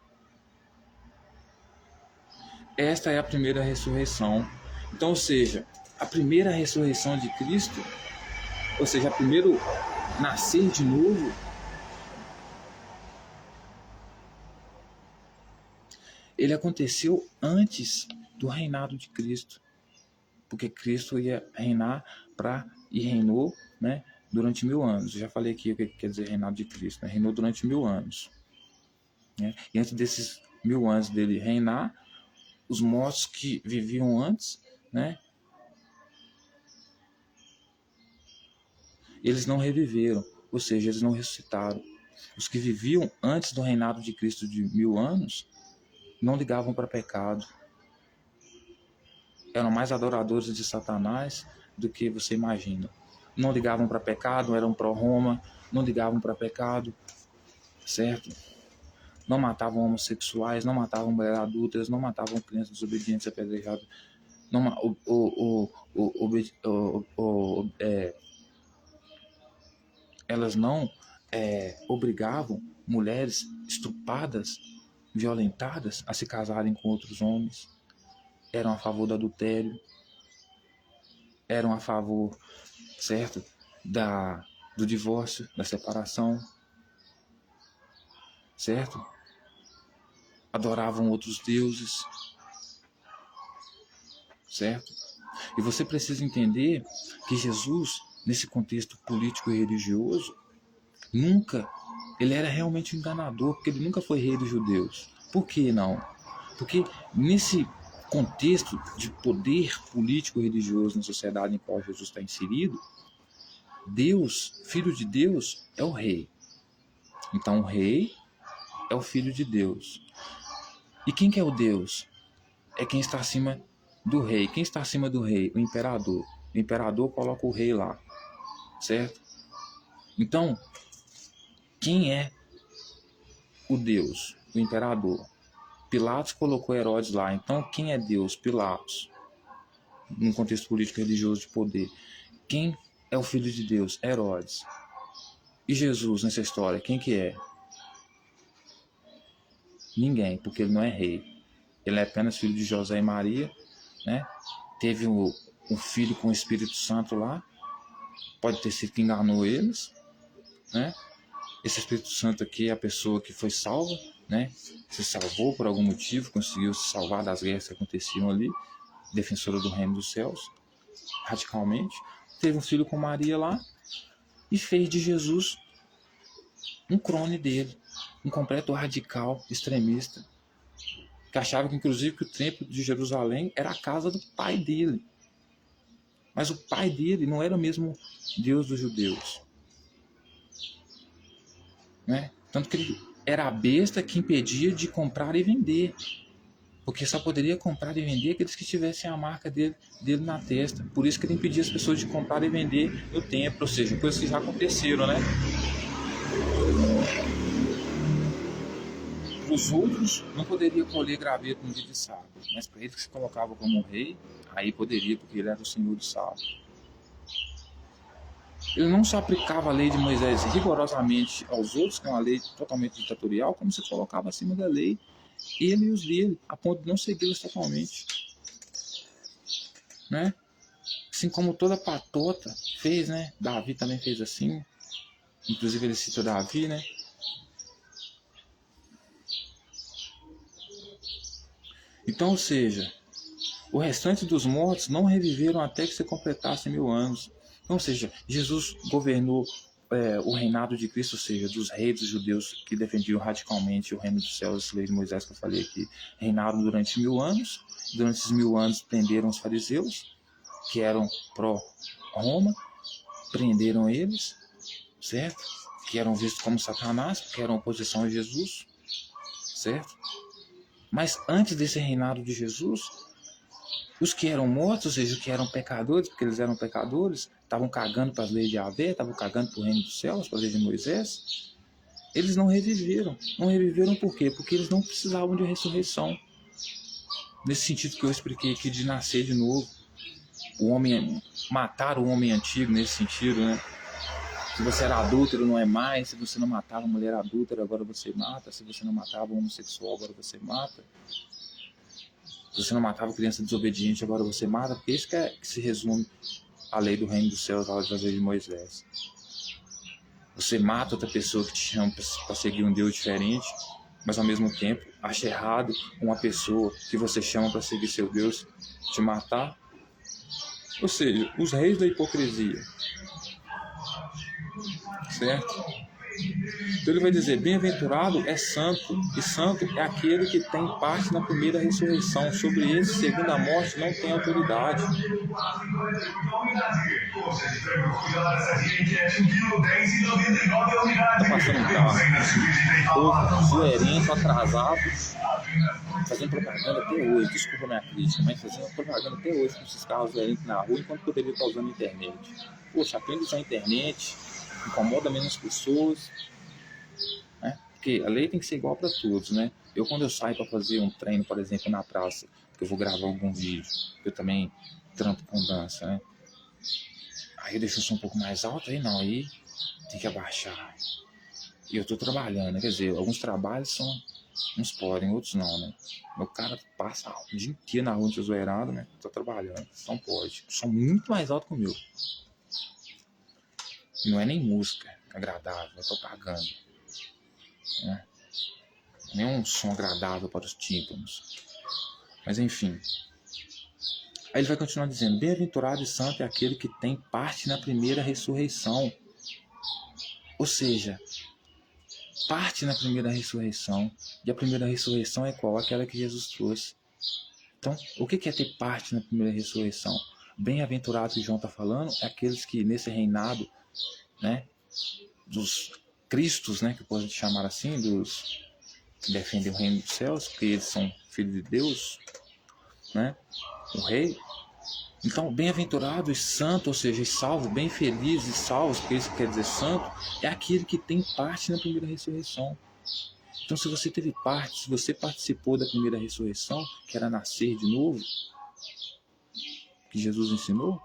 esta é a primeira ressurreição. Então, ou seja, a primeira ressurreição de Cristo, ou seja, o primeiro nascer de novo, ele aconteceu antes do reinado de Cristo, porque Cristo ia reinar e reinou, né, durante 1000 anos. Eu já falei aqui o que quer dizer reinado de Cristo, né? Reinou durante 1000 anos, né? E antes desses 1000 anos dele reinar, os mortos que viviam antes, né, eles não reviveram, ou seja, eles não ressuscitaram. Os que viviam antes do reinado de Cristo de 1000 anos não ligavam para pecado. Eram mais adoradores de Satanás do que você imagina. Não ligavam para pecado, eram pró-Roma, não ligavam para pecado, certo? Não matavam homossexuais, não matavam mulheres adultas, não matavam crianças desobedientes apedrejadas. Não, elas não obrigavam mulheres estupradas violentadas a se casarem com outros homens, eram a favor do adultério, eram a favor, certo, do divórcio, da separação, certo? Adoravam outros deuses, certo? E você precisa entender que Jesus, nesse contexto político e religioso, ele era realmente enganador, porque ele nunca foi rei dos judeus. Por que não? Porque nesse contexto de poder político e religioso na sociedade em qual Jesus está inserido, Deus, Filho de Deus, é o rei. Então o rei é o Filho de Deus. E quem que é o Deus? É quem está acima do rei. Quem está acima do rei? O imperador. O imperador coloca o rei lá, certo? Então, quem é o Deus? O imperador. Pilatos colocou Herodes lá. Então, quem é Deus? Pilatos. Num contexto político e religioso de poder. Quem é o Filho de Deus? Herodes. E Jesus nessa história, quem que é? Ninguém, porque ele não é rei. Ele é apenas filho de José e Maria, né? Teve um filho com o Espírito Santo lá. Pode ter sido que enganou eles, né? Esse Espírito Santo aqui é a pessoa que foi salva, né? Se salvou por algum motivo, conseguiu se salvar das guerras que aconteciam ali, defensora do reino dos céus, radicalmente. Teve um filho com Maria lá e fez de Jesus um clone dele, um completo radical, extremista, que achava que inclusive que o templo de Jerusalém era a casa do pai dele. Mas o pai dele não era o mesmo Deus dos judeus, né? Tanto que ele era a besta que impedia de comprar e vender, porque só poderia comprar e vender aqueles que tivessem a marca dele na testa. Por isso que ele impedia as pessoas de comprar e vender no templo, ou seja, coisas que já aconteceram, né? Para os outros, não poderia colher graveto no dia de sábado, mas para ele que se colocava como rei, aí poderia, porque ele era o senhor do sábado. Ele não só aplicava a lei de Moisés rigorosamente aos outros, que é uma lei totalmente ditatorial, como se colocava acima da lei ele e os dele, a ponto de não segui-los totalmente, né? Assim como toda patota fez, né? Davi também fez assim. Inclusive ele cita Davi, né? Então, ou seja, o restante dos mortos não reviveram até que se completassem 1000 anos. Então, ou seja, Jesus governou o reinado de Cristo, ou seja, dos reis dos judeus que defendiam radicalmente o reino dos céus, as leis de Moisés que eu falei aqui, reinaram durante 1000 anos. Durante esses 1000 anos prenderam os fariseus, que eram pró-Roma, prenderam eles, certo? Que eram vistos como Satanás, que eram oposição a Jesus, certo? Mas antes desse reinado de Jesus, os que eram mortos, ou seja, os que eram pecadores, porque eles eram pecadores, estavam cagando para as leis de Yahvé, estavam cagando para o reino dos céus, para a lei de Moisés, eles não reviveram. Não reviveram por quê? Porque eles não precisavam de ressurreição. Nesse sentido que eu expliquei aqui, de nascer de novo. O homem, matar o homem antigo nesse sentido, né? Se você era adúltero, não é mais. Se você não matava mulher adúltera, agora você mata. Se você não matava homossexual, agora você mata. Se você não matava criança desobediente, agora você mata. Porque isso que se resume a lei do reino dos céus, a lei de Moisés. Você mata outra pessoa que te chama para seguir um Deus diferente, mas ao mesmo tempo acha errado uma pessoa que você chama para seguir seu Deus te matar. Ou seja, os reis da hipocrisia. Certo? Então ele vai dizer, bem-aventurado é santo, e santo é aquele que tem parte na primeira ressurreição. Sobre esse, segundo a morte, não tem autoridade. Tá passando um carro, zoeirinho, atrasado, fazendo propaganda até hoje. Desculpa a minha crítica, mas fazendo propaganda até hoje com esses carros zoeirinhos na rua, enquanto poderia estar usando a internet. Poxa, aprende a usar a internet, incomoda menos pessoas, né? Porque a lei tem que ser igual para todos, né? Quando eu saio para fazer um treino, por exemplo, na praça, que eu vou gravar algum vídeo, eu também trampo com dança, né? Aí eu deixo o som um pouco mais alto, aí não, aí tem que abaixar. E eu tô trabalhando, né? Quer dizer, alguns trabalhos são Uns podem, outros não, né? O cara passa o dia inteiro na rua de zoeirado, né? Tá trabalhando, não pode. Som muito mais alto que o meu. E não é nem música agradável, é propaganda, né? Nem um som agradável para os tímpanos. Mas enfim. Aí ele vai continuar dizendo: bem-aventurado e santo é aquele que tem parte na primeira ressurreição. Ou seja, parte na primeira ressurreição. E a primeira ressurreição é qual? Aquela que Jesus trouxe. Então, o que é ter parte na primeira ressurreição? Bem-aventurado que João está falando é aqueles que nesse reinado, né, dos cristos, né, que pode chamar assim, dos que defendem o reino dos céus, porque eles são filhos de Deus, né, o rei. Então, bem-aventurado e santo, ou seja, e salvo, bem feliz e salvo, porque isso quer dizer santo, é aquele que tem parte na primeira ressurreição. Então, se você teve parte, se você participou da primeira ressurreição, que era nascer de novo, que Jesus ensinou,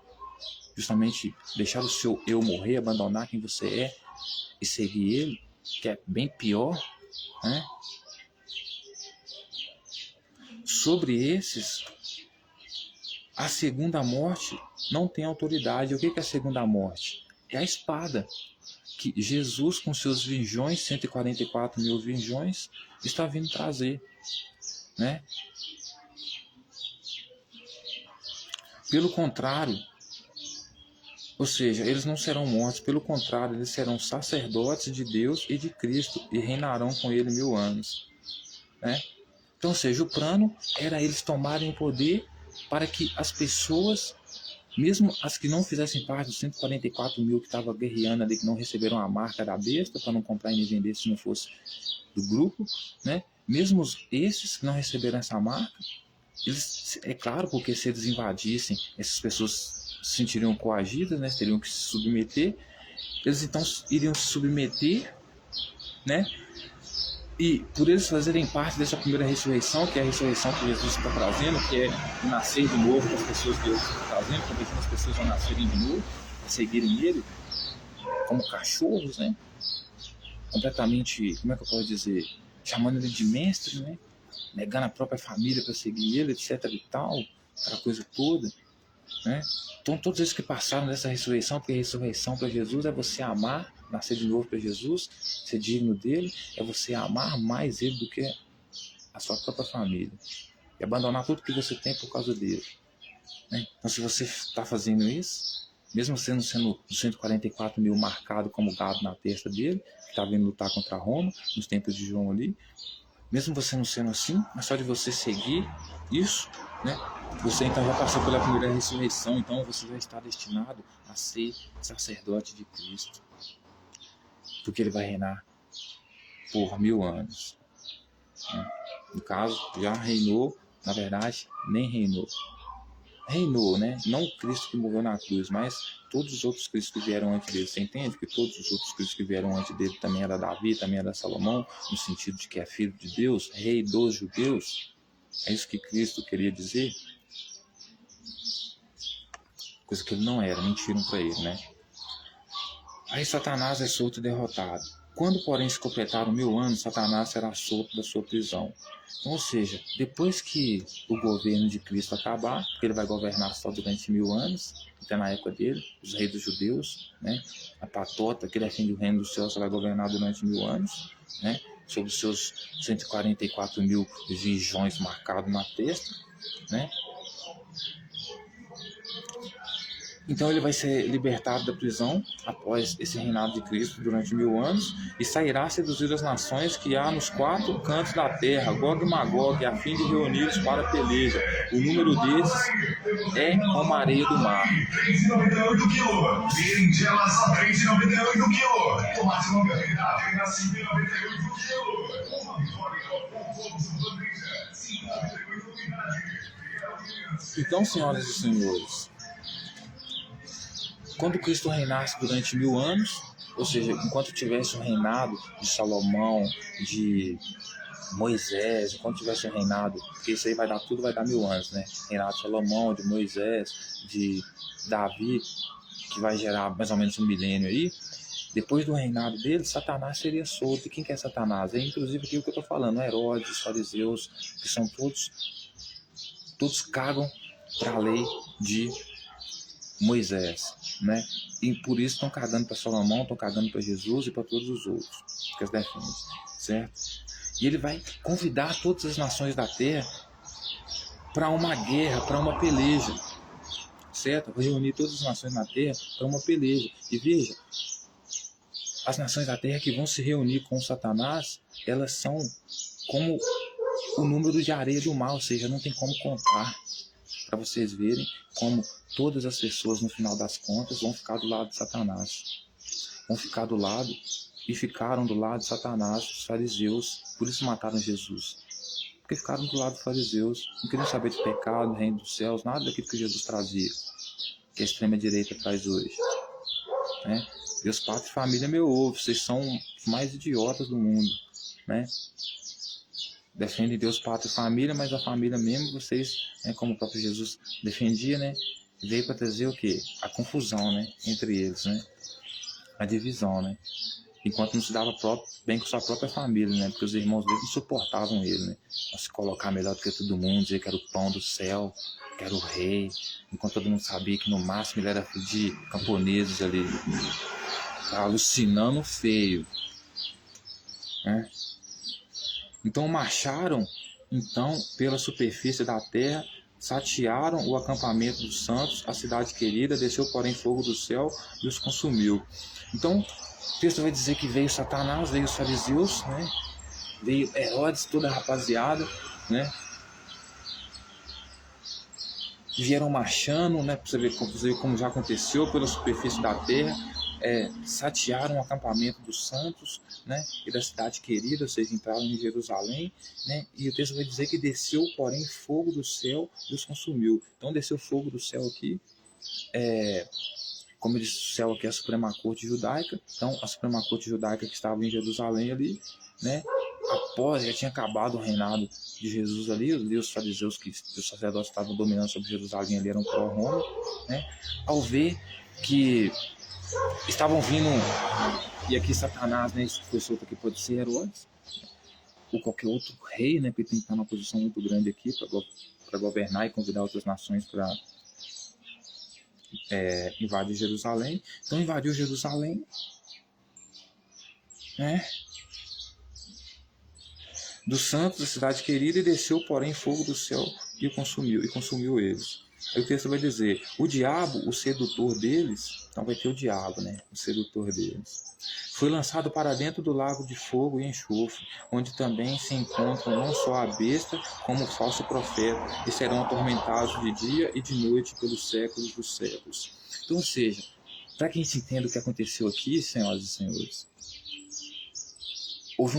justamente deixar o seu eu morrer, abandonar quem você é e seguir ele, que é bem pior, né? Sobre esses, a segunda morte não tem autoridade. O que é a segunda morte? É a espada que Jesus, com seus virgões, 144 mil virgões, está vindo trazer, né? Pelo contrário, ou seja, eles não serão mortos, pelo contrário, eles serão sacerdotes de Deus e de Cristo e reinarão com ele 1000 anos, né? Então, ou seja, o plano era eles tomarem o poder para que as pessoas, mesmo as que não fizessem parte dos 144 mil que estavam guerreando ali, que não receberam a marca da besta para não comprar e nem vender se não fosse do grupo, né? Mesmo esses que não receberam essa marca, eles, é claro, porque se eles invadissem, essas pessoas se sentiriam coagidas, né? Teriam que se submeter. Eles então iriam se submeter, né? E por eles fazerem parte dessa primeira ressurreição, que é a ressurreição que Jesus está trazendo, que é o nascer de novo das pessoas que Jesus está trazendo, convencendo as pessoas a nascerem de novo, a seguirem ele, como cachorros, né? Completamente, como é que eu posso dizer? Chamando ele de mestre, né? Negando a própria família para seguir ele, etc e tal, aquela coisa toda, né? Então todos esses que passaram dessa ressurreição, porque a ressurreição para Jesus é você amar, nascer de novo para Jesus, ser digno dele, é você amar mais ele do que a sua própria família, e abandonar tudo que você tem por causa dele, né? Então se você está fazendo isso, mesmo sendo os 144 mil marcado como gado na testa dele, que está vindo lutar contra Roma, nos tempos de João ali, mesmo você não sendo assim, mas só de você seguir isso, né? Você então já passou pela primeira ressurreição, então você já está destinado a ser sacerdote de Cristo, porque ele vai reinar por 1000 anos, né? No caso, já reinou, na verdade, nem reinou. Reinou, né? Não o Cristo que morreu na cruz, mas todos os outros Cristos que vieram antes dele. Você entende que todos os outros Cristos que vieram antes dele também era Davi, também era Salomão, no sentido de que é filho de Deus, rei dos judeus? É isso que Cristo queria dizer? Coisa que ele não era, mentiram para ele, né? Aí Satanás é solto e derrotado. Quando, porém, se completaram 1000 anos, Satanás será solto da sua prisão. Então, ou seja, depois que o governo de Cristo acabar, porque ele vai governar só durante 1000 anos, até na época dele, os reis dos judeus, né? A patota que defende o reino dos céus só vai governar durante 1000 anos, né? Sobre os seus 144 mil virgões marcados na testa, né? Então ele vai ser libertado da prisão após esse reinado de Cristo durante 1000 anos e sairá a seduzir as nações que há nos 4 cantos da terra, Gog e Magog, a fim de reuni-los para a peleja. O número desses é como a areia do mar. 3,98 quilos. Berinjela só 3,98 quilos. Tomate longa verdade, na 5,98 quilos. Uma vitória, então, senhoras e senhores, quando Cristo reinasse durante 1000 anos, ou seja, enquanto tivesse o reinado de Salomão, de Moisés, enquanto tivesse o reinado, porque isso aí vai dar tudo, vai dar 1000 anos, né? Reinado de Salomão, de Moisés, de Davi, que vai gerar mais ou menos um milênio aí. Depois do reinado dele, Satanás seria solto. E quem que é Satanás? É inclusive aquilo que eu estou falando, Herodes, os fariseus, que são todos cagam para a lei de Moisés, né? E por isso estão cagando para Salomão, estão cagando para Jesus e para todos os outros que os defendem, certo? E ele vai convidar todas as nações da terra para uma guerra, para uma peleja, certo? Vai reunir todas as nações na terra para uma peleja. E veja, as nações da terra que vão se reunir com Satanás, elas são como o número de areia do mar, ou seja, não tem como contar, para vocês verem como todas as pessoas, no final das contas, vão ficar do lado de Satanás. Vão ficar do lado, e ficaram do lado de Satanás, os fariseus, por isso mataram Jesus. Porque ficaram do lado dos fariseus, não queriam saber de pecado, reino dos céus, nada daquilo que Jesus trazia, que a extrema-direita traz hoje. Né? Deus, pátria e família, meu ovo, vocês são os mais idiotas do mundo. Né? Defendem Deus, pátria e família, mas a família mesmo, vocês, né, como o próprio Jesus defendia, né, veio para trazer o quê? A confusão, né, entre eles, né? A divisão, né? Enquanto não se dava bem com sua própria família, né? Porque os irmãos dele não suportavam ele, né? A se colocar melhor do que todo mundo, dizer que era o pão do céu, que era o rei, enquanto todo mundo sabia que no máximo ele era filho de camponeses ali, alucinando feio, né? Então marcharam pela superfície da terra, satearam o acampamento dos santos, a cidade querida, desceu porém fogo do céu e os consumiu. Então o texto vai dizer que veio Satanás, veio os fariseus, né? Veio Herodes, toda a rapaziada, né? Vieram marchando, né? Para você ver como já aconteceu pela superfície da terra. Satearam o acampamento dos santos, né, e da cidade querida, ou seja, entraram em Jerusalém, né, e o texto vai dizer que desceu, porém, fogo do céu e os consumiu. Então desceu fogo do céu aqui, como eu disse, o céu aqui é a Suprema Corte Judaica, então a Suprema Corte Judaica que estava em Jerusalém ali, né, após já tinha acabado o reinado de Jesus ali, os fariseus, que os sacerdotes estavam dominando sobre Jerusalém ali, eram pró-Roma, né, ao ver que estavam vindo, e aqui Satanás, né, isso foi solto aqui, pode ser Herodes, ou qualquer outro rei, né, porque tem que estar numa posição muito grande aqui para governar e convidar outras nações para invadir Jerusalém. Então invadiu Jerusalém, né, dos santos, da cidade querida, e desceu, porém, fogo do céu e consumiu eles. Aí o texto vai dizer, o diabo, o sedutor deles, então vai ter o diabo, né, o sedutor deles, foi lançado para dentro do lago de fogo e enxofre, onde também se encontram não só a besta, como o falso profeta, e serão atormentados de dia e de noite pelos séculos dos séculos. Então, ou seja, para que a gente entenda o que aconteceu aqui, senhoras e senhores, houve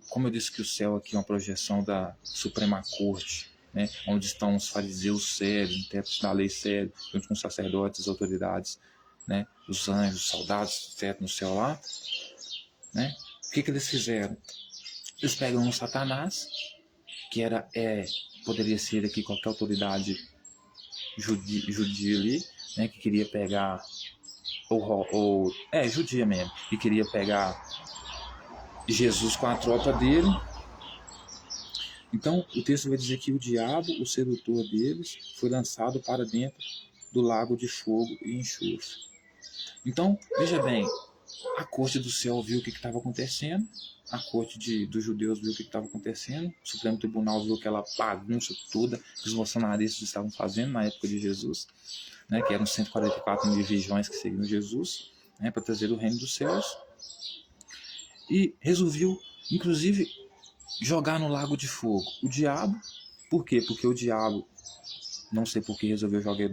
como eu disse que o céu aqui é uma projeção da Suprema Corte, né, onde estão os fariseus sérios, intérpretes da lei sérios, junto com os sacerdotes, as autoridades, né, os anjos, os soldados, certo, no céu lá, né? O que eles fizeram? Eles pegam um Satanás, que poderia ser aqui qualquer autoridade judia ali, né, que queria pegar, judia mesmo, que queria pegar Jesus com a tropa dele. Então o texto vai dizer que o diabo, o sedutor deles, foi lançado para dentro do lago de fogo e enxofre. Então, veja bem, a corte do céu viu o que estava acontecendo, a corte dos judeus viu o que estava acontecendo, o Supremo Tribunal viu aquela bagunça toda que os bolsonaristas estavam fazendo na época de Jesus, né, que eram 144 mil legiões que seguiam Jesus, né, para trazer o reino dos céus, e resolveu, inclusive, jogar no lago de fogo o diabo. Por quê? Porque o diabo, não sei por que resolveu jogar,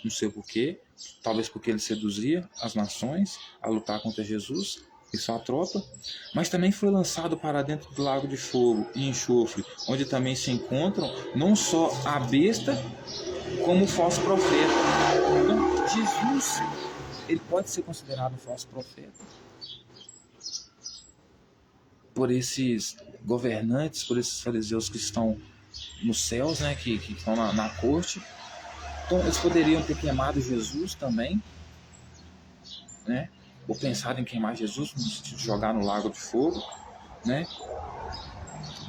não sei por quê, talvez porque ele seduzia as nações a lutar contra Jesus e sua tropa, mas também foi lançado para dentro do lago de fogo e enxofre, onde também se encontram não só a besta, como o falso profeta. Então, Jesus, ele pode ser considerado um falso profeta por esses governantes, por esses fariseus que estão nos céus, né, que estão na corte. Então eles poderiam ter queimado Jesus também, né, ou pensaram em queimar Jesus, no sentido de jogar no lago de fogo, né?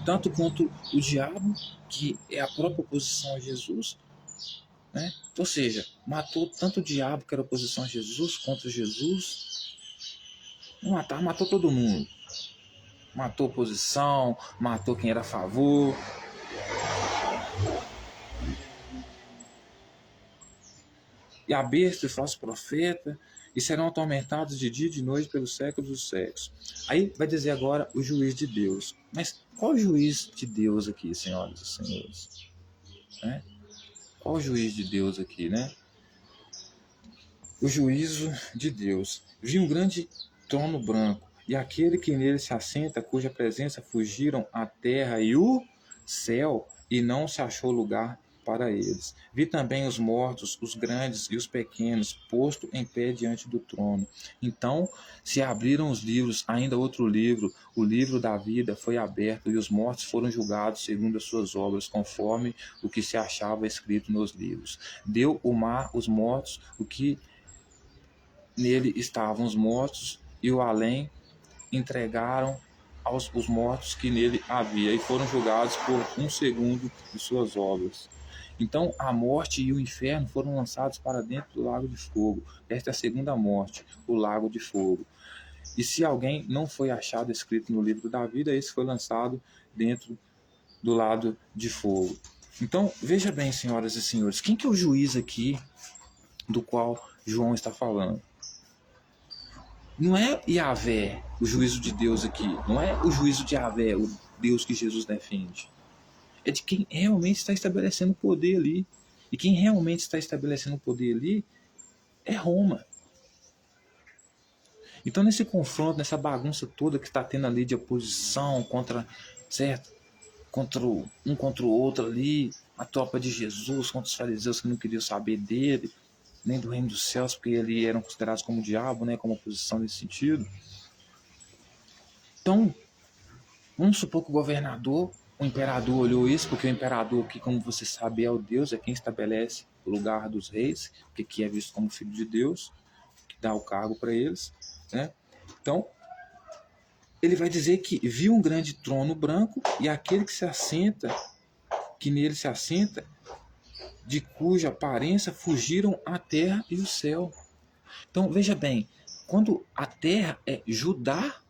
Tanto quanto o diabo, que é a própria oposição a Jesus, né? Ou seja, matou tanto o diabo, que era oposição a Jesus, contra Jesus. Matou todo mundo. Matou oposição, matou quem era a favor. E a besta e o falso profeta, e serão atormentados de dia e de noite pelos séculos dos séculos. Aí vai dizer agora o juiz de Deus. Mas qual o juiz de Deus aqui, senhoras e senhores? Né? Qual o juiz de Deus aqui, né? O juízo de Deus. Vi um grande trono branco, e aquele que nele se assenta, cuja presença fugiram a terra e o céu, e não se achou lugar para eles. Vi também os mortos, os grandes e os pequenos, posto em pé diante do trono. Então se abriram os livros, ainda outro livro, o livro da vida foi aberto, e os mortos foram julgados segundo as suas obras, conforme o que se achava escrito nos livros. Deu o mar os mortos, o que nele estavam os mortos, e o além entregaram aos os mortos que nele havia, e foram julgados por um segundo de suas obras. Então a morte e o inferno foram lançados para dentro do lago de fogo. Esta é a segunda morte, o lago de fogo. E se alguém não foi achado escrito no livro da vida, esse foi lançado dentro do lago de fogo. Então, veja bem, senhoras e senhores, quem que é o juiz aqui do qual João está falando? Não é Yahvé, o juízo de Deus aqui. Não é o juízo de Yahvé, o Deus que Jesus defende. É de quem realmente está estabelecendo o poder ali. E quem realmente está estabelecendo o poder ali é Roma. Então, nesse confronto, nessa bagunça toda que está tendo ali de oposição contra, certo? Um contra o outro ali, a tropa de Jesus contra os fariseus que não queriam saber dele, nem do reino dos céus, porque eles eram considerados como diabo, né, como oposição nesse sentido. Então, vamos supor que o imperador olhou isso, porque o imperador, que como você sabe é o Deus, é quem estabelece o lugar dos reis, que é visto como filho de Deus, que dá o cargo para eles, né? Então, ele vai dizer que viu um grande trono branco, e aquele que nele se assenta, de cuja aparência fugiram a terra e o céu. Então, veja bem, quando a terra é Judá,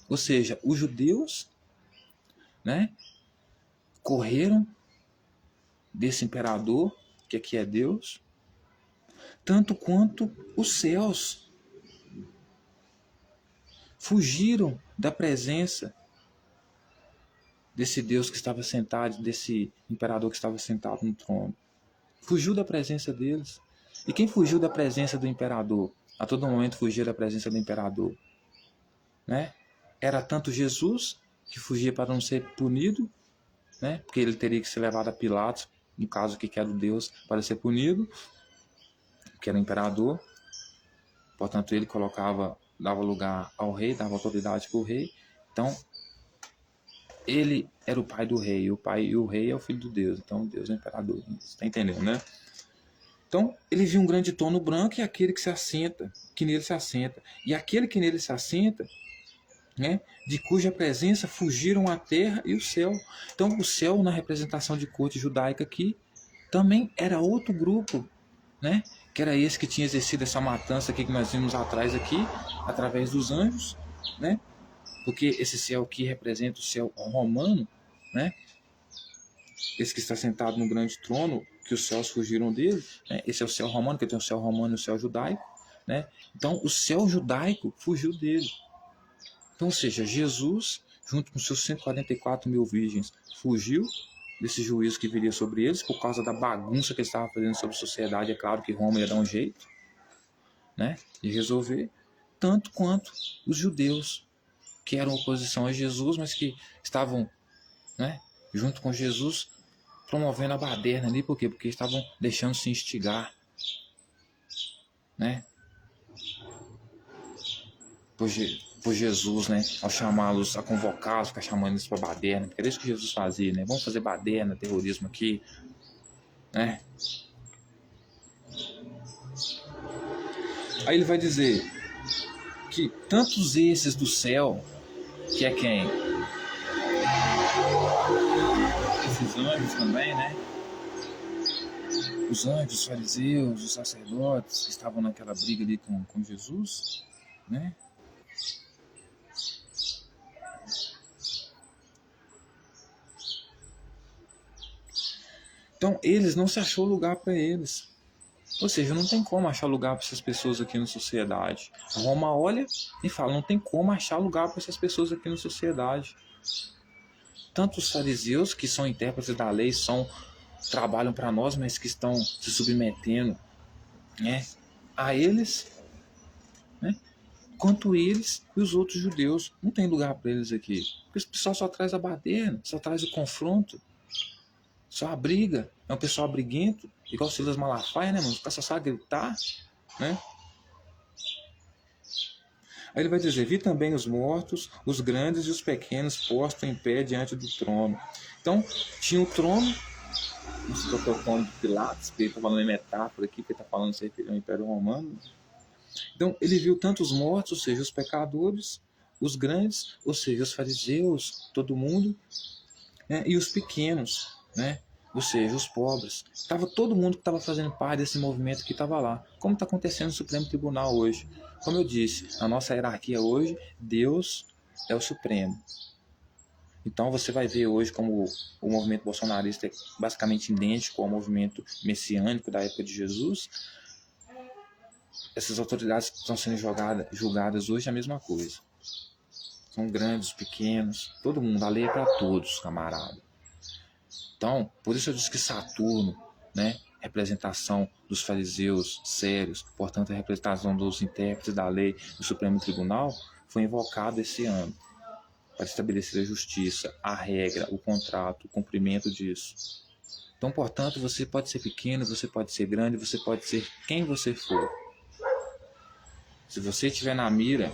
ou seja, os judeus, né, correram desse imperador, que aqui é Deus, tanto quanto os céus fugiram da presença desse Deus que estava sentado, desse imperador que estava sentado no trono. Fugiu da presença deles. E quem fugiu da presença do imperador? A todo momento fugia da presença do imperador, né? Era tanto Jesus, que fugia para não ser punido, né? Porque ele teria que ser levado a Pilatos, no caso que era o Deus, para ser punido, que era o imperador. Portanto, ele dava lugar ao rei, dava autoridade para o rei. Então, ele era o pai do rei, e o rei é o filho de Deus. Então, Deus é o imperador. Você está entendendo, né? Então, ele viu um grande trono branco, e aquele que nele se assenta. E aquele que nele se assenta, né, de cuja presença fugiram a terra e o céu. Então, o céu, na representação de corte judaica aqui, também era outro grupo, né, que era esse que tinha exercido essa matança aqui que nós vimos atrás aqui, através dos anjos, né, porque esse céu aqui representa o céu romano, né, esse que está sentado no grande trono, que os céus fugiram dele, né, esse é o céu romano, que tem o céu romano e o céu judaico, né, então o céu judaico fugiu dele. Então, ou seja, Jesus, junto com seus 144 mil virgens, fugiu desse juízo que viria sobre eles, por causa da bagunça que eles estavam fazendo sobre a sociedade. É claro que Roma ia dar um jeito, né, de resolver, tanto quanto os judeus, que eram oposição a Jesus, mas que estavam, né, junto com Jesus, promovendo a baderna ali. Por quê? Porque estavam deixando se instigar, né, por Jesus, né, ao chamá-los, a convocá-los, ficar chamando eles para baderna, porque era isso que Jesus fazia, né, vamos fazer baderna, terrorismo aqui, né. Aí ele vai dizer, que tantos esses do céu, que é quem? Esses anjos também, né? Os anjos, os fariseus, os sacerdotes que estavam naquela briga ali com Jesus, né? Então, eles não se achou lugar para eles. Ou seja, não tem como achar lugar para essas pessoas aqui na sociedade. A Roma olha e fala, não tem como achar lugar para essas pessoas aqui na sociedade. Tanto os fariseus, que são intérpretes da lei, trabalham para nós, mas que estão se submetendo, né, a eles, né, quanto eles e os outros judeus. Não tem lugar para eles aqui. Porque esse pessoal só traz a baderna, só traz o confronto, só a briga. É um pessoal briguento, igual o Silas Malafaia, né, mano? O cara só sabe gritar, né? Aí ele vai dizer, vi também os mortos, os grandes e os pequenos postos em pé diante do trono. Então, tinha o trono, não sei qual é o trono de Pilatos, porque ele está falando em metáfora aqui, porque ele está falando isso aí ao Império Romano. Então, ele viu tanto os mortos, ou seja, os pecadores, os grandes, ou seja, os fariseus, todo mundo, né, e os pequenos, né, ou seja, os pobres. Estava todo mundo que estava fazendo parte desse movimento que estava lá, como está acontecendo no Supremo Tribunal hoje. Como eu disse, na nossa hierarquia hoje, Deus é o Supremo. Então você vai ver hoje como o movimento bolsonarista é basicamente idêntico ao movimento messiânico da época de Jesus. Essas autoridades que estão sendo julgadas hoje é a mesma coisa. São grandes, pequenos, todo mundo, a lei é para todos, camarada. Então, por isso eu disse que Saturno, né, representação dos fariseus sérios, portanto a representação dos intérpretes da lei do Supremo Tribunal, foi invocado esse ano para estabelecer a justiça, a regra, o contrato, o cumprimento disso. Então, portanto, você pode ser pequeno, você pode ser grande, você pode ser quem você for. Se você estiver na mira,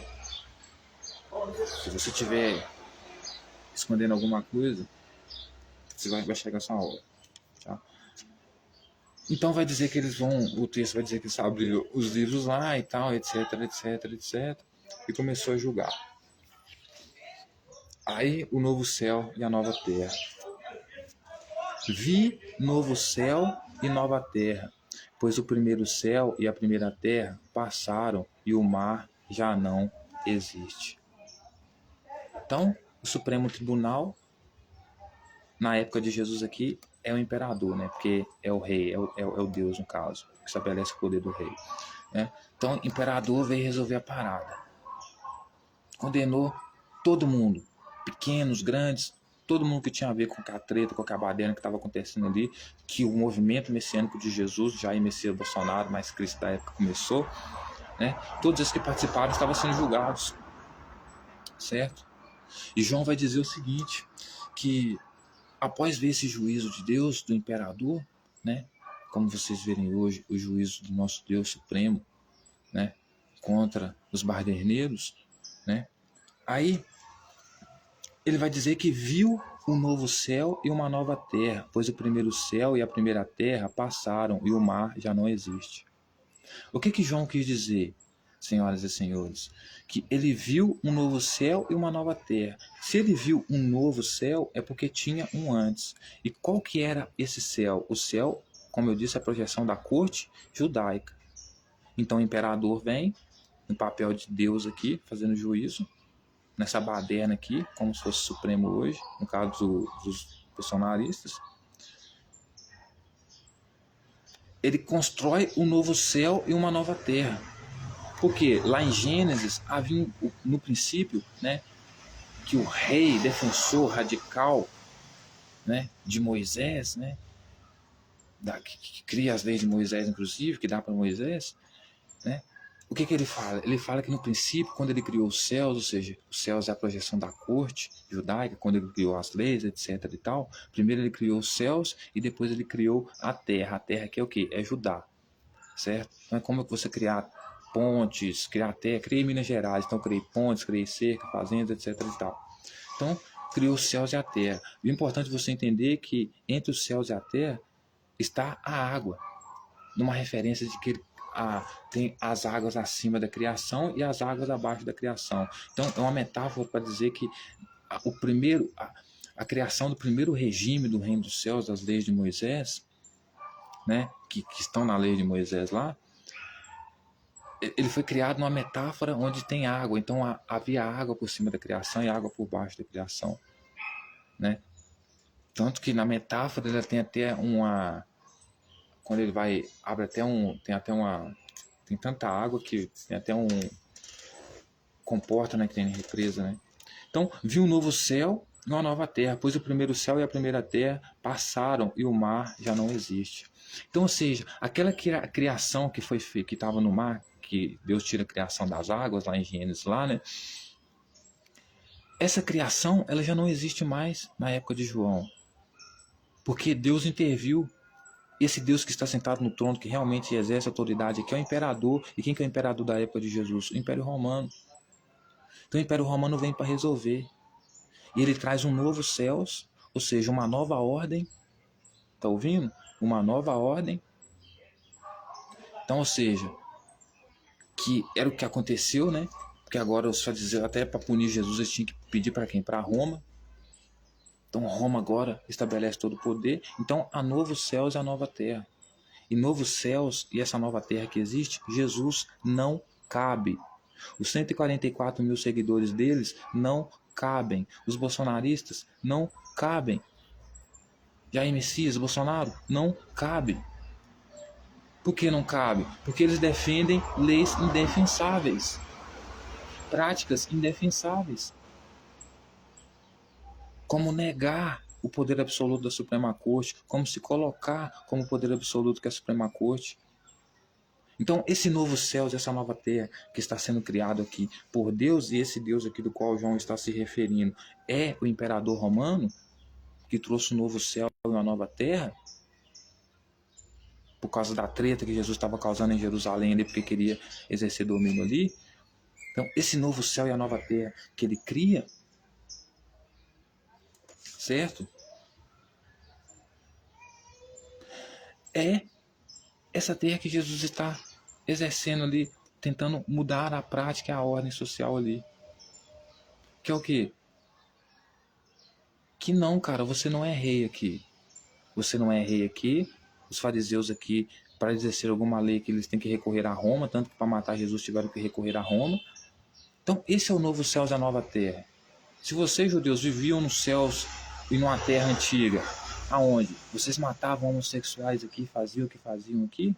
se você estiver escondendo alguma coisa, você vai chegar a sua hora. Tá? Então vai dizer que eles vão, o texto vai dizer que eles abriram os livros lá e tal, etc, etc, etc, e começou a julgar. Aí o novo céu e a nova terra. Vi novo céu e nova terra, pois o primeiro céu e a primeira terra passaram e o mar já não existe. Então, o Supremo Tribunal, na época de Jesus aqui, é o imperador, né? Porque é o rei, é o Deus, no caso, que estabelece o poder do rei. Né? Então, o imperador veio resolver a parada. Condenou todo mundo, pequenos, grandes, todo mundo que tinha a ver com a treta, com a baderna que estava acontecendo ali, que o movimento messiânico de Jesus, Jair Messias Bolsonaro, mais Cristo da época começou, né? Todos esses que participaram estavam sendo julgados, certo? E João vai dizer o seguinte, que após ver esse juízo de Deus, do imperador, né? Como vocês verem hoje, o juízo do nosso Deus Supremo, né? Contra os baderneiros, né? Aí ele vai dizer que viu um novo céu e uma nova terra, pois o primeiro céu e a primeira terra passaram e o mar já não existe. O que João quis dizer, senhoras e senhores? Que ele viu um novo céu e uma nova terra. Se ele viu um novo céu, é porque tinha um antes. E qual que era esse céu? O céu, como eu disse, é a projeção da corte judaica. Então o imperador vem, no papel de Deus aqui, fazendo juízo, nessa baderna aqui, como se fosse Supremo hoje, no caso dos bolsonaristas. Ele constrói um novo céu e uma nova terra. Porque lá em Gênesis havia no princípio, né, que o rei defensor radical, né, de Moisés, né, que cria as leis de Moisés, inclusive, que dá para Moisés, né, o que ele fala? Ele fala que no princípio, quando ele criou os céus, ou seja, os céus é a projeção da corte judaica, quando ele criou as leis, etc. e tal, primeiro ele criou os céus e depois ele criou a terra. A terra que é o quê? É Judá, certo? Então é como você criar pontes, criar terra, criei Minas Gerais, então criei pontes, criei cerca, fazendas, etc e tal. Então, criou os céus e a terra. O importante é você entender que entre os céus e a terra está a água, numa referência de que tem as águas acima da criação e as águas abaixo da criação. Então, é uma metáfora para dizer que a criação do primeiro regime do reino dos céus, das leis de Moisés, né, que estão na lei de Moisés lá, ele foi criado numa metáfora onde tem água. Então, havia água por cima da criação e água por baixo da criação, né? Tanto que na metáfora ele tem até uma... Quando ele vai... Abre até um... Tem até uma... Tem tanta água que tem até um... Comporta, né? Que tem represa, né? Então, viu um novo céu e uma nova terra, pois o primeiro céu e a primeira terra passaram e o mar já não existe. Então, ou seja, aquela criação que foi feita, que estava no mar, que Deus tira a criação das águas lá em Gênesis, lá, né? Essa criação, ela já não existe mais na época de João. Porque Deus interviu. Esse Deus que está sentado no trono, que realmente exerce autoridade aqui, é o imperador. E quem que é o imperador da época de Jesus? O Império Romano. Então o Império Romano vem para resolver. E ele traz um novo céus, ou seja, uma nova ordem. Tá ouvindo? Uma nova ordem. Então, ou seja, que era o que aconteceu, né? Porque agora os fariseus, até para punir Jesus, eles tinham que pedir para quem? Para Roma. Então Roma agora estabelece todo o poder. Então há novos céus e a nova terra. E novos céus e essa nova terra que existe, Jesus não cabe. Os 144 mil seguidores deles não cabem. Os bolsonaristas não cabem. Jair Messias, Bolsonaro, não cabe. Por que não cabe? Porque eles defendem leis indefensáveis. Práticas indefensáveis. Como negar o poder absoluto da Suprema Corte, como se colocar como poder absoluto que é a Suprema Corte. Então, esse novo céu, essa nova terra que está sendo criado aqui por Deus, e esse Deus aqui do qual João está se referindo, é o imperador romano, que trouxe um novo céu e uma nova terra, por causa da treta que Jesus estava causando em Jerusalém ali, porque queria exercer domínio ali. Então, esse novo céu e a nova terra que ele cria, certo? É essa terra que Jesus está exercendo ali, tentando mudar a prática e a ordem social ali. Que é o quê? Que não, cara, você não é rei aqui. Você não é rei aqui. Os fariseus aqui, para exercer alguma lei, que eles têm que recorrer a Roma, tanto que para matar Jesus tiveram que recorrer a Roma. Então, esse é o novo céu e a nova terra. Se vocês, judeus, viviam nos céus e numa terra antiga, aonde vocês matavam homossexuais aqui, faziam o que faziam aqui,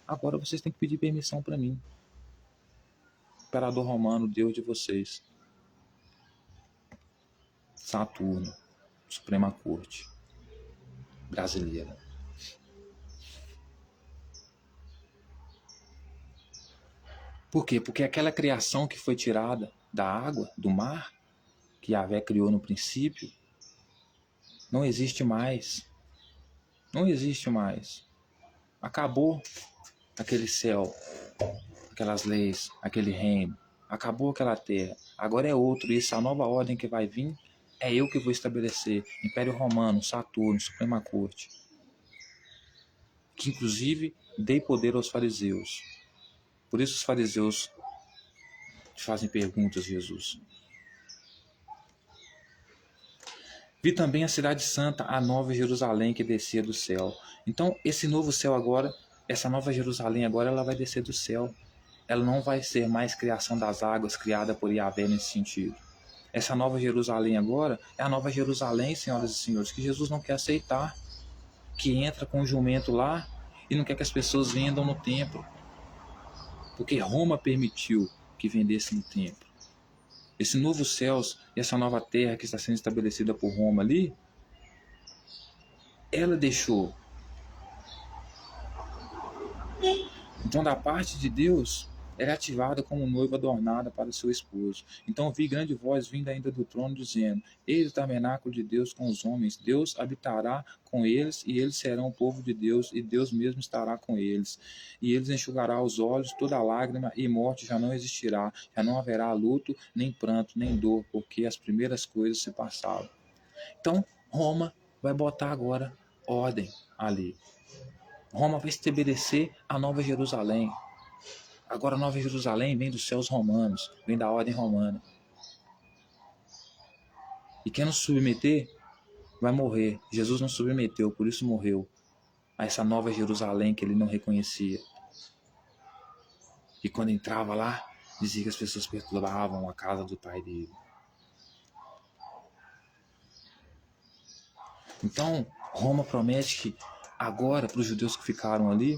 agora vocês têm que pedir permissão para mim. Imperador romano, Deus de vocês. Saturno, Suprema Corte brasileira. Por quê? Porque aquela criação que foi tirada da água, do mar, que Yahvé criou no princípio, não existe mais. Não existe mais. Acabou aquele céu, aquelas leis, aquele reino. Acabou aquela terra. Agora é outro. E essa nova ordem que vai vir é eu que vou estabelecer. Império Romano, Saturno, Suprema Corte. Que inclusive dei poder aos fariseus. Por isso os fariseus te fazem perguntas, Jesus. Vi também a cidade santa, a nova Jerusalém que descia do céu. Então, esse novo céu agora, essa nova Jerusalém agora, ela vai descer do céu. Ela não vai ser mais criação das águas, criada por Yahvé nesse sentido. Essa nova Jerusalém agora é a nova Jerusalém, senhoras e senhores, que Jesus não quer aceitar. Que entra com o jumento lá e não quer que as pessoas vendam no templo. Porque Roma permitiu que vendesse no templo. Esse novo céus e essa nova terra que está sendo estabelecida por Roma ali, ela deixou. Então, da parte de Deus, era ativada como noiva adornada para seu esposo. Então vi grande voz vinda ainda do trono, dizendo: Eis o tabernáculo de Deus com os homens, Deus habitará com eles, e eles serão o povo de Deus, e Deus mesmo estará com eles. E eles enxugará os olhos, toda lágrima, e morte já não existirá, já não haverá luto, nem pranto, nem dor, porque as primeiras coisas se passaram. Então, Roma vai botar agora ordem ali. Roma vai estabelecer a nova Jerusalém. Agora a Nova Jerusalém vem dos céus romanos, vem da ordem romana. E quem não se submeter vai morrer. Jesus não submeteu, por isso morreu a essa Nova Jerusalém que ele não reconhecia. E quando entrava lá, dizia que as pessoas perturbavam a casa do pai dele. Então, Roma promete que agora, para os judeus que ficaram ali,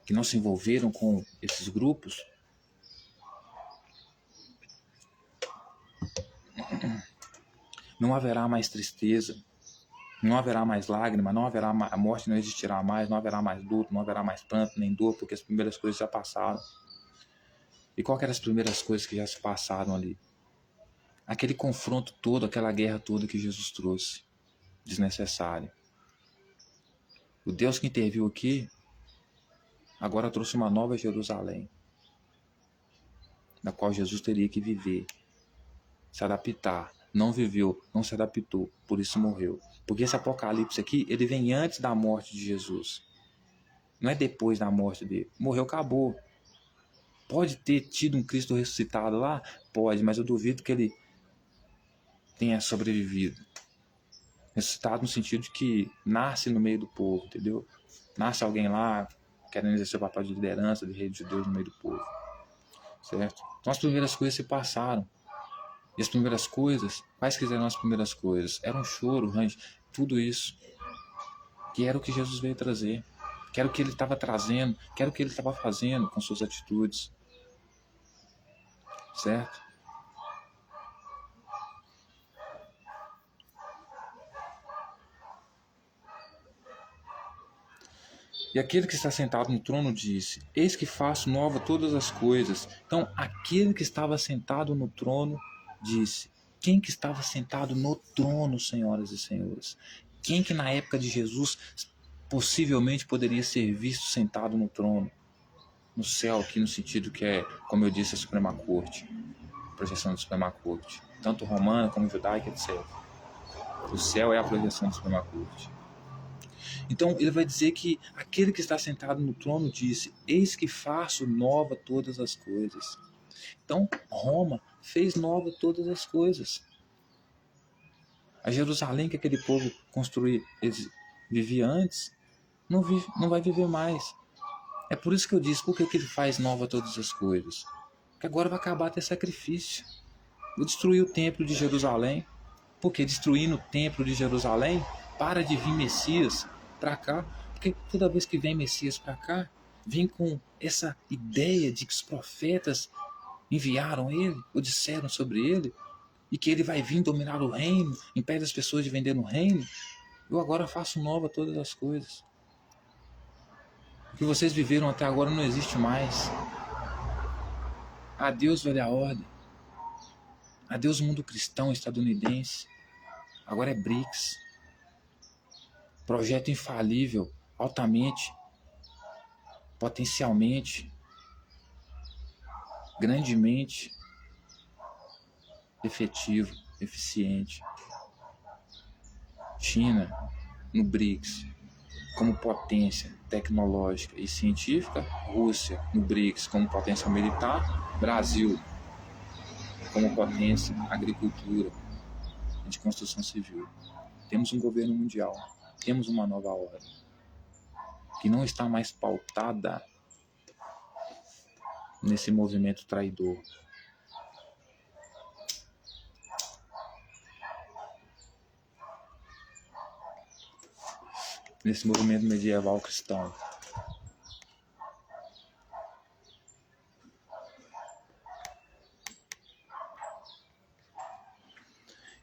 que não se envolveram com esses grupos, não haverá mais tristeza, não haverá mais lágrima, não haverá a morte não existirá mais, não haverá mais luto, não haverá mais pranto nem dor, porque as primeiras coisas já passaram. E qual que eram as primeiras coisas que já se passaram ali? Aquele confronto todo, aquela guerra toda que Jesus trouxe, desnecessária. O Deus que interviu aqui, agora trouxe uma nova Jerusalém, na qual Jesus teria que viver, se adaptar. Não viveu, não se adaptou, por isso morreu. Porque esse apocalipse aqui, ele vem antes da morte de Jesus. Não é depois da morte dele. Morreu, acabou. Pode ter tido um Cristo ressuscitado lá? Pode, mas eu duvido que ele tenha sobrevivido. Ressuscitado no sentido de que nasce no meio do povo, entendeu? Nasce alguém lá querendo exercer o papel de liderança, de rei de judeus no meio do povo. Certo? Então as primeiras coisas se passaram. E as primeiras coisas, quais que eram as primeiras coisas? Era um choro, tudo isso. Que era o que Jesus veio trazer. Que era o que ele estava trazendo. Que era o que ele estava fazendo com suas atitudes. Certo? E aquele que está sentado no trono disse: Eis que faço nova todas as coisas. Então, aquele que estava sentado no trono disse: quem que estava sentado no trono, senhoras e senhores? Quem que na época de Jesus possivelmente poderia ser visto sentado no trono? No céu, aqui no sentido que é, como eu disse, a Suprema Corte. Projeção da Suprema Corte. Tanto romana como judaica, etc. O céu é a projeção da Suprema Corte. Então ele vai dizer que aquele que está sentado no trono disse: Eis que faço nova todas as coisas. Então Roma fez nova todas as coisas. A Jerusalém que aquele povo construía, eles vivia antes, não vai viver mais. É por isso que eu disse: por que ele faz nova todas as coisas? Porque agora vai acabar até sacrifício. Vou destruir o templo de Jerusalém. Porque destruindo o templo de Jerusalém, para de vir Messias para cá. Porque toda vez que vem Messias para cá, vem com essa ideia de que os profetas enviaram ele, ou disseram sobre ele, e que ele vai vir dominar o reino, impede as pessoas de vender no reino. Eu agora faço nova todas as coisas. O que vocês viveram até agora não existe mais. Adeus, velha ordem. Adeus, mundo cristão estadunidense. Agora é BRICS. Projeto infalível, altamente, potencialmente, grandemente efetivo, eficiente. China no BRICS como potência tecnológica e científica, Rússia no BRICS como potência militar, Brasil como potência agricultura e de construção civil. Temos um governo mundial, temos uma nova ordem que não está mais pautada nesse movimento traidor. Nesse movimento medieval cristão.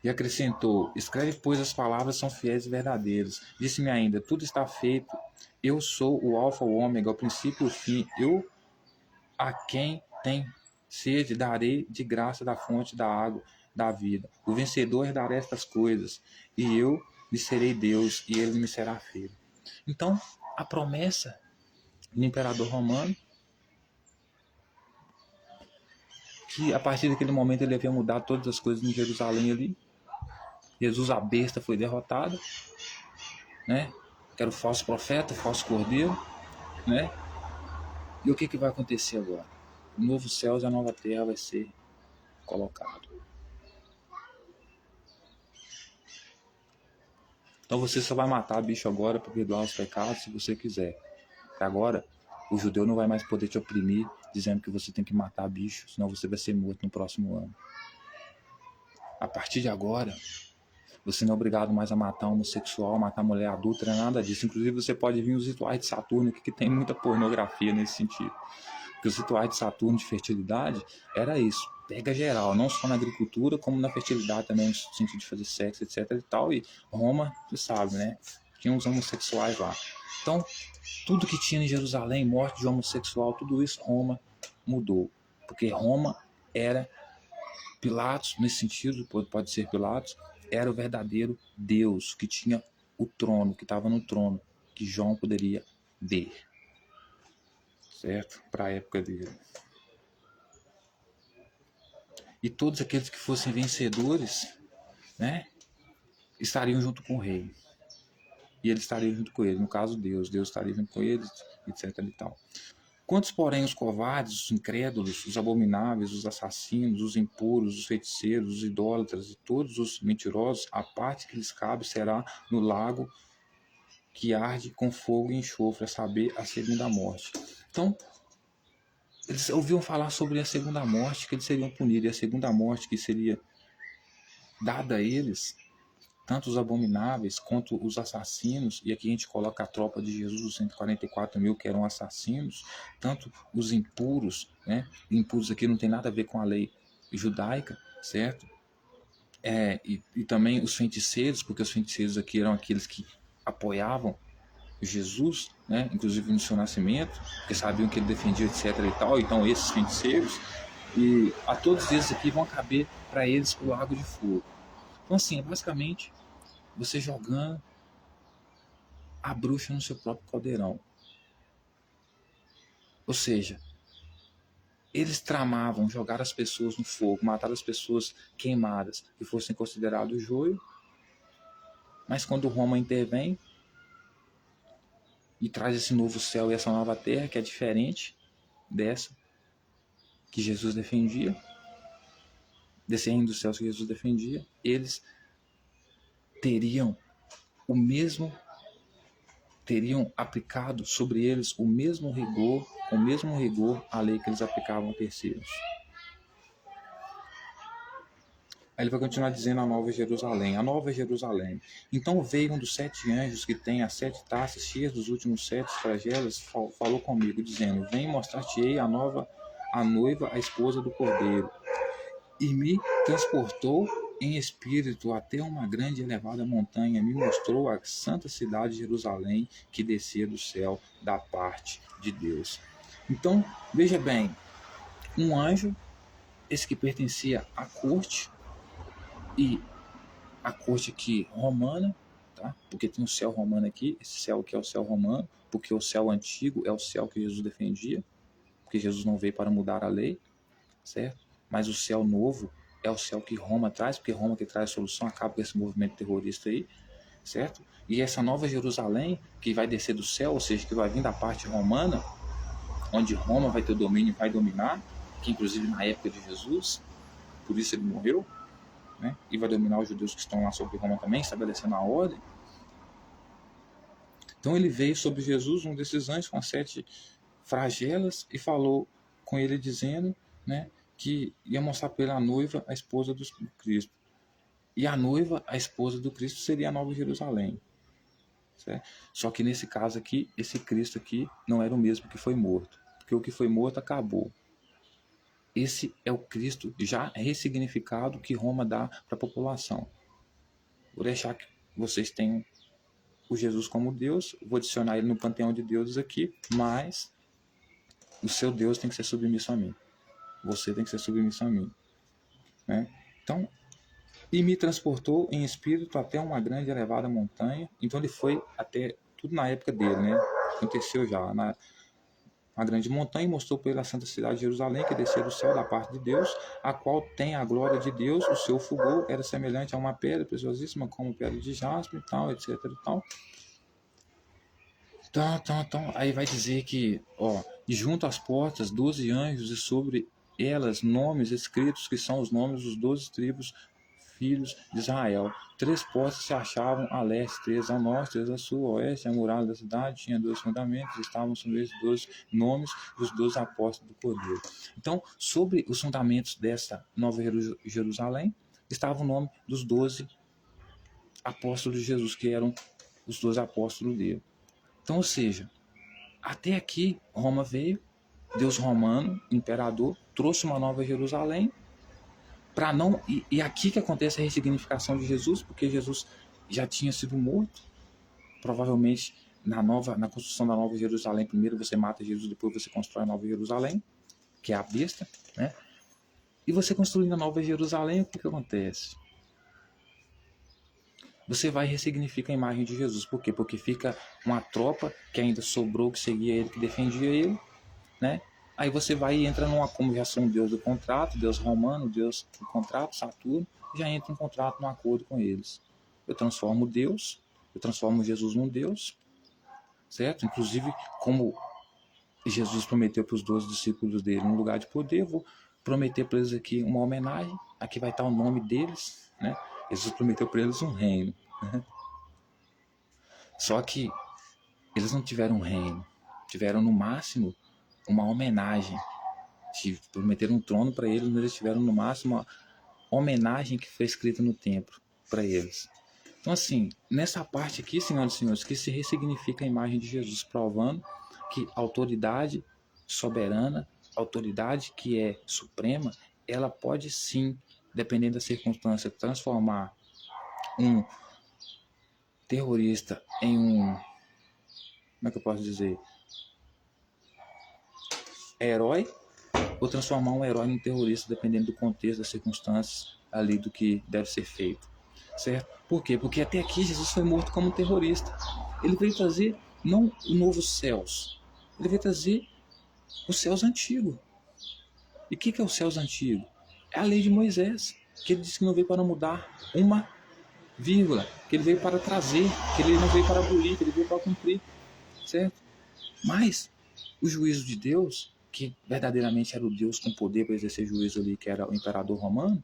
E acrescentou: escreve, pois as palavras são fiéis e verdadeiras. Disse-me ainda: tudo está feito. Eu sou o alfa, o ômega, o princípio e o fim. Eu, a quem tem sede, darei de graça da fonte da água da vida. O vencedor herdará estas coisas, e eu lhe serei Deus, e ele me será filho. Então, a promessa do imperador romano, que a partir daquele momento ele havia mudado todas as coisas em Jerusalém ali. Jesus, a besta, foi derrotado, né? Que era o falso profeta, o falso cordeiro, né? E o que vai acontecer agora? O novo céu e a nova terra vai ser colocado. Então você só vai matar bicho agora para perdoar os pecados se você quiser. Agora, o judeu não vai mais poder te oprimir dizendo que você tem que matar bicho, senão você vai ser morto no próximo ano. A partir de agora, você não é obrigado mais a matar homossexual, matar mulher adulta, nada disso. Inclusive, você pode vir os rituais de Saturno, que tem muita pornografia nesse sentido. Porque os rituais de Saturno de fertilidade era isso. Pega geral, não só na agricultura, como na fertilidade também, no sentido de fazer sexo, etc e tal. E Roma, você sabe, né? Tinha uns homossexuais lá. Então, tudo que tinha em Jerusalém, morte de homossexual, tudo isso, Roma mudou. Porque Roma era Pilatos, nesse sentido, pode ser Pilatos, era o verdadeiro Deus, que tinha o trono, que estava no trono, que João poderia ver. Certo? Para a época dele. E todos aqueles que fossem vencedores, né, estariam junto com o rei. E ele estaria junto com ele. No caso, Deus estaria junto com eles, etc. e tal. Quantos, porém, os covardes, os incrédulos, os abomináveis, os assassinos, os impuros, os feiticeiros, os idólatras e todos os mentirosos, a parte que lhes cabe será no lago que arde com fogo e enxofre, a saber, a segunda morte. Então, eles ouviam falar sobre a segunda morte, que eles seriam punidos, e a segunda morte que seria dada a eles, tanto os abomináveis quanto os assassinos, e aqui a gente coloca a tropa de Jesus, os 144 mil que eram assassinos, tanto os impuros, né? Impuros aqui não tem nada a ver com a lei judaica, certo? E também os feiticeiros, porque os feiticeiros aqui eram aqueles que apoiavam Jesus, né? Inclusive no seu nascimento, porque sabiam que ele defendia, etc. e tal. Então esses feiticeiros, e a todos esses aqui vão caber para eles o lago de fogo. Então assim, basicamente, você jogando a bruxa no seu próprio caldeirão. Ou seja, eles tramavam jogar as pessoas no fogo, matar as pessoas queimadas que fossem considerados joio, mas quando Roma intervém e traz esse novo céu e essa nova terra, que é diferente dessa que Jesus defendia, desse reino dos céus que Jesus defendia, eles teriam aplicado sobre eles o mesmo rigor a lei que eles aplicavam a terceiros. Aí ele vai continuar dizendo a Nova Jerusalém. Então veio um dos 7 anjos que tem as 7 taças cheias dos últimos 7 flagelos, falou comigo, dizendo, vem mostrar-te-ei a noiva, a esposa do Cordeiro. E me transportou em espírito até uma grande e elevada montanha, me mostrou a santa cidade de Jerusalém, que descia do céu da parte de Deus. Então, veja bem, um anjo, esse que pertencia à corte, e a corte aqui romana, tá? Porque tem o céu romano aqui, esse céu aqui é o céu romano, porque o céu antigo é o céu que Jesus defendia, porque Jesus não veio para mudar a lei, certo? Mas o céu novo é o céu que Roma traz, porque Roma que traz a solução, acaba com esse movimento terrorista aí, certo? E essa nova Jerusalém, que vai descer do céu, ou seja, que vai vir da parte romana, onde Roma vai ter o domínio e vai dominar, que inclusive na época de Jesus, por isso ele morreu, né? E vai dominar os judeus que estão lá sobre Roma também, estabelecendo a ordem. Então ele veio sobre Jesus, um desses anjos, com as 7 flagelas, e falou com ele dizendo, né, que ia mostrar para ele a noiva, a esposa do Cristo. E a noiva, a esposa do Cristo, seria a Nova Jerusalém. Certo? Só que nesse caso aqui, esse Cristo aqui não era o mesmo que foi morto. Porque o que foi morto acabou. Esse é o Cristo já ressignificado que Roma dá para a população. Vou deixar que vocês tenham o Jesus como Deus, vou adicionar ele no panteão de deuses aqui, mas o seu Deus tem que ser submisso a mim. Você tem que ser submisso a mim. Né? Então, e me transportou em espírito até uma grande e elevada montanha. Então ele foi até, tudo na época dele, né? Aconteceu já, uma grande montanha, e mostrou para ele a santa cidade de Jerusalém, que descia do céu da parte de Deus, a qual tem a glória de Deus. O seu fulgor era semelhante a uma pedra preciosíssima, como pedra de jaspe e tal, etc. e tal. Então, aí vai dizer que, ó, e junto às portas 12 anjos e sobre elas nomes escritos que são os nomes dos 12 tribos filhos de Israel. 3 portas se achavam a leste, 3 a norte, 3 a sul, a oeste. A muralha da cidade tinha 12 fundamentos, estavam sobre esses 12 nomes dos 12 apóstolos do Cordeiro. Então, sobre os fundamentos desta nova Jerusalém, estava o nome dos 12 apóstolos de Jesus, que eram os 12 apóstolos dele. Então, ou seja, até aqui Roma veio, Deus romano, imperador, trouxe uma nova Jerusalém, para não. E aqui que acontece a ressignificação de Jesus, porque Jesus já tinha sido morto. Provavelmente na construção da nova Jerusalém, primeiro você mata Jesus, depois você constrói a nova Jerusalém, que é a besta, né? E você construindo a nova Jerusalém, o que acontece? Você vai ressignificar a imagem de Jesus. Por quê? Porque fica uma tropa que ainda sobrou, que seguia ele, que defendia ele, né? Aí você vai e entra numa, como já sou um deus do contrato, deus romano, deus do contrato, Saturno, já entra em contrato, num acordo com eles. Eu transformo Deus, eu transformo Jesus num Deus, certo? Inclusive, como Jesus prometeu para os 12 discípulos dele um lugar de poder, eu vou prometer para eles aqui uma homenagem, aqui vai estar o nome deles, né? Jesus prometeu para eles um reino. Né? Só que eles não tiveram um reino, tiveram no máximo uma homenagem. Prometeram um trono para eles, mas eles tiveram no máximo uma homenagem que foi escrita no templo para eles. Então, assim, nessa parte aqui, senhoras e senhores, que se ressignifica a imagem de Jesus, provando que a autoridade soberana, a autoridade que é suprema, ela pode sim, dependendo da circunstância, transformar um terrorista em um, como é que eu posso dizer, herói, ou transformar um herói em um terrorista, dependendo do contexto, das circunstâncias ali do que deve ser feito. Certo? Por quê? Porque até aqui Jesus foi morto como um terrorista. Ele veio trazer não os novos céus, ele veio trazer os céus antigos. E o que é os céus antigos? É a lei de Moisés, que ele disse que não veio para mudar uma vírgula, que ele veio para trazer, que ele não veio para abolir, que ele veio para cumprir. Certo? Mas o juízo de Deus, que verdadeiramente era o Deus com poder para exercer juízo ali, que era o imperador romano,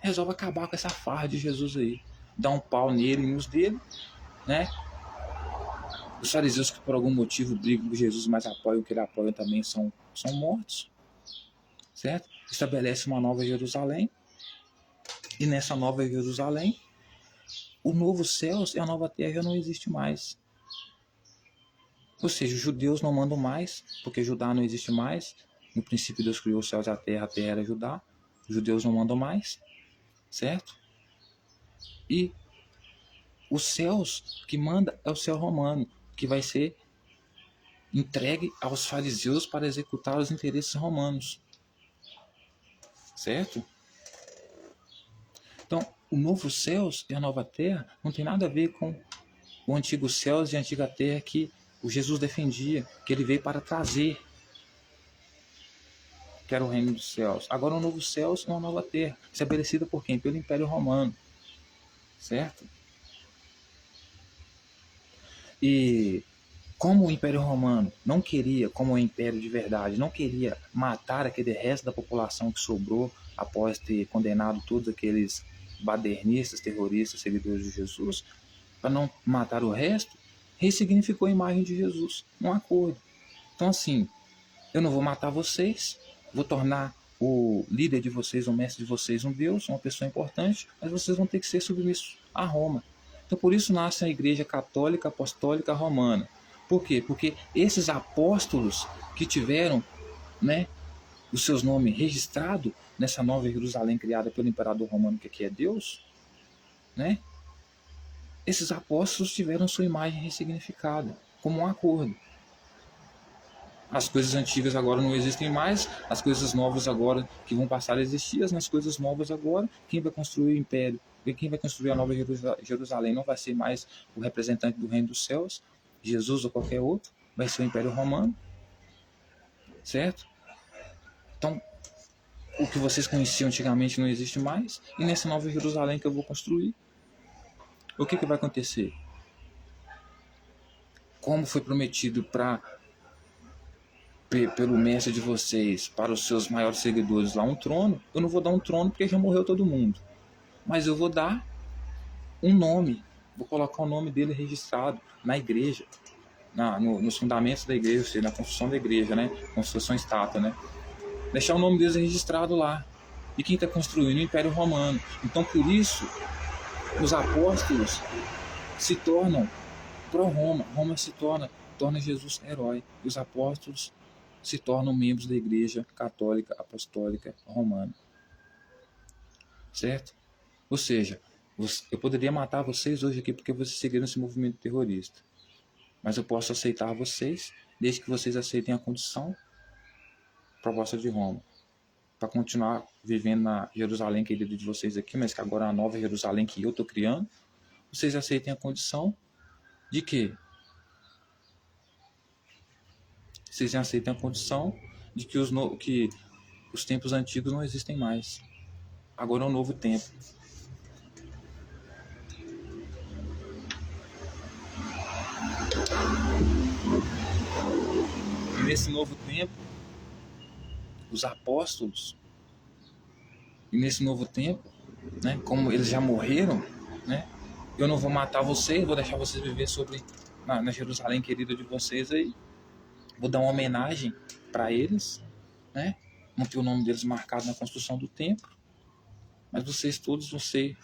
resolve acabar com essa farra de Jesus aí. Dá um pau nele e nos dele, né? Os fariseus que por algum motivo brigam com Jesus, mas apoiam o que ele apoia também são mortos. Certo? Estabelece uma nova Jerusalém. E nessa nova Jerusalém, o novo céus e a nova terra já não existe mais. Ou seja, os judeus não mandam mais, porque Judá não existe mais. No princípio Deus criou os céus e a terra era Judá. Os judeus não mandam mais, certo? E os céus que manda é o céu romano, que vai ser entregue aos fariseus para executar os interesses romanos. Certo? Então, o novo céus e a nova terra não tem nada a ver com o antigo céus e a antiga terra que o Jesus defendia, que ele veio para trazer, que era o reino dos céus. Agora, o novo céus e uma nova terra, estabelecida por quem? Pelo Império Romano. Certo? E como o Império Romano não queria, como o Império de verdade, não queria matar aquele resto da população que sobrou após ter condenado todos aqueles badernistas, terroristas, seguidores de Jesus, para não matar o resto, ressignificou a imagem de Jesus num acordo. Então, assim, eu não vou matar vocês, vou tornar o líder de vocês, o mestre de vocês, um Deus, uma pessoa importante, mas vocês vão ter que ser submissos a Roma. Então, por isso nasce a Igreja Católica Apostólica Romana. Por quê? Porque esses apóstolos que tiveram, né, os seus nomes registrados nessa nova Jerusalém criada pelo imperador romano, que aqui é Deus, né, esses apóstolos tiveram sua imagem ressignificada, como um acordo. As coisas antigas agora não existem mais, as coisas novas agora que vão passar a existir, as coisas novas agora, quem vai construir o império, quem vai construir a nova Jerusalém não vai ser mais o representante do reino dos céus, Jesus ou qualquer outro, vai ser o Império Romano, certo? Então, o que vocês conheciam antigamente não existe mais, e nessa nova Jerusalém que eu vou construir, o que vai acontecer? como foi prometido pelo mestre de vocês, para os seus maiores seguidores lá, um trono, eu não vou dar um trono porque já morreu todo mundo. Mas eu vou dar um nome, vou colocar o nome dele registrado na igreja, nos fundamentos da igreja, ou seja, na construção da igreja, né? Construção estátua, né? Deixar o nome deles registrado lá. E quem está construindo? O Império Romano. Então, por isso, os apóstolos se tornam pró-Roma. Roma se torna Jesus herói. E os apóstolos se tornam membros da Igreja Católica Apostólica Romana. Certo? Ou seja, eu poderia matar vocês hoje aqui porque vocês seguiram esse movimento terrorista. Mas eu posso aceitar vocês, desde que vocês aceitem a condição proposta de Roma, para continuar vivendo na Jerusalém querida de vocês aqui, mas que agora é a nova Jerusalém que eu estou criando. Vocês aceitem a condição de quê? Vocês aceitem a condição de que os tempos antigos não existem mais. Agora é um novo tempo. E nesse novo tempo, os apóstolos, e nesse novo tempo, né, como eles já morreram, né, eu não vou matar vocês, vou deixar vocês viver na Jerusalém querida de vocês aí. Vou dar uma homenagem para eles, né? Não ter o nome deles marcado na construção do templo, mas vocês todos vão ser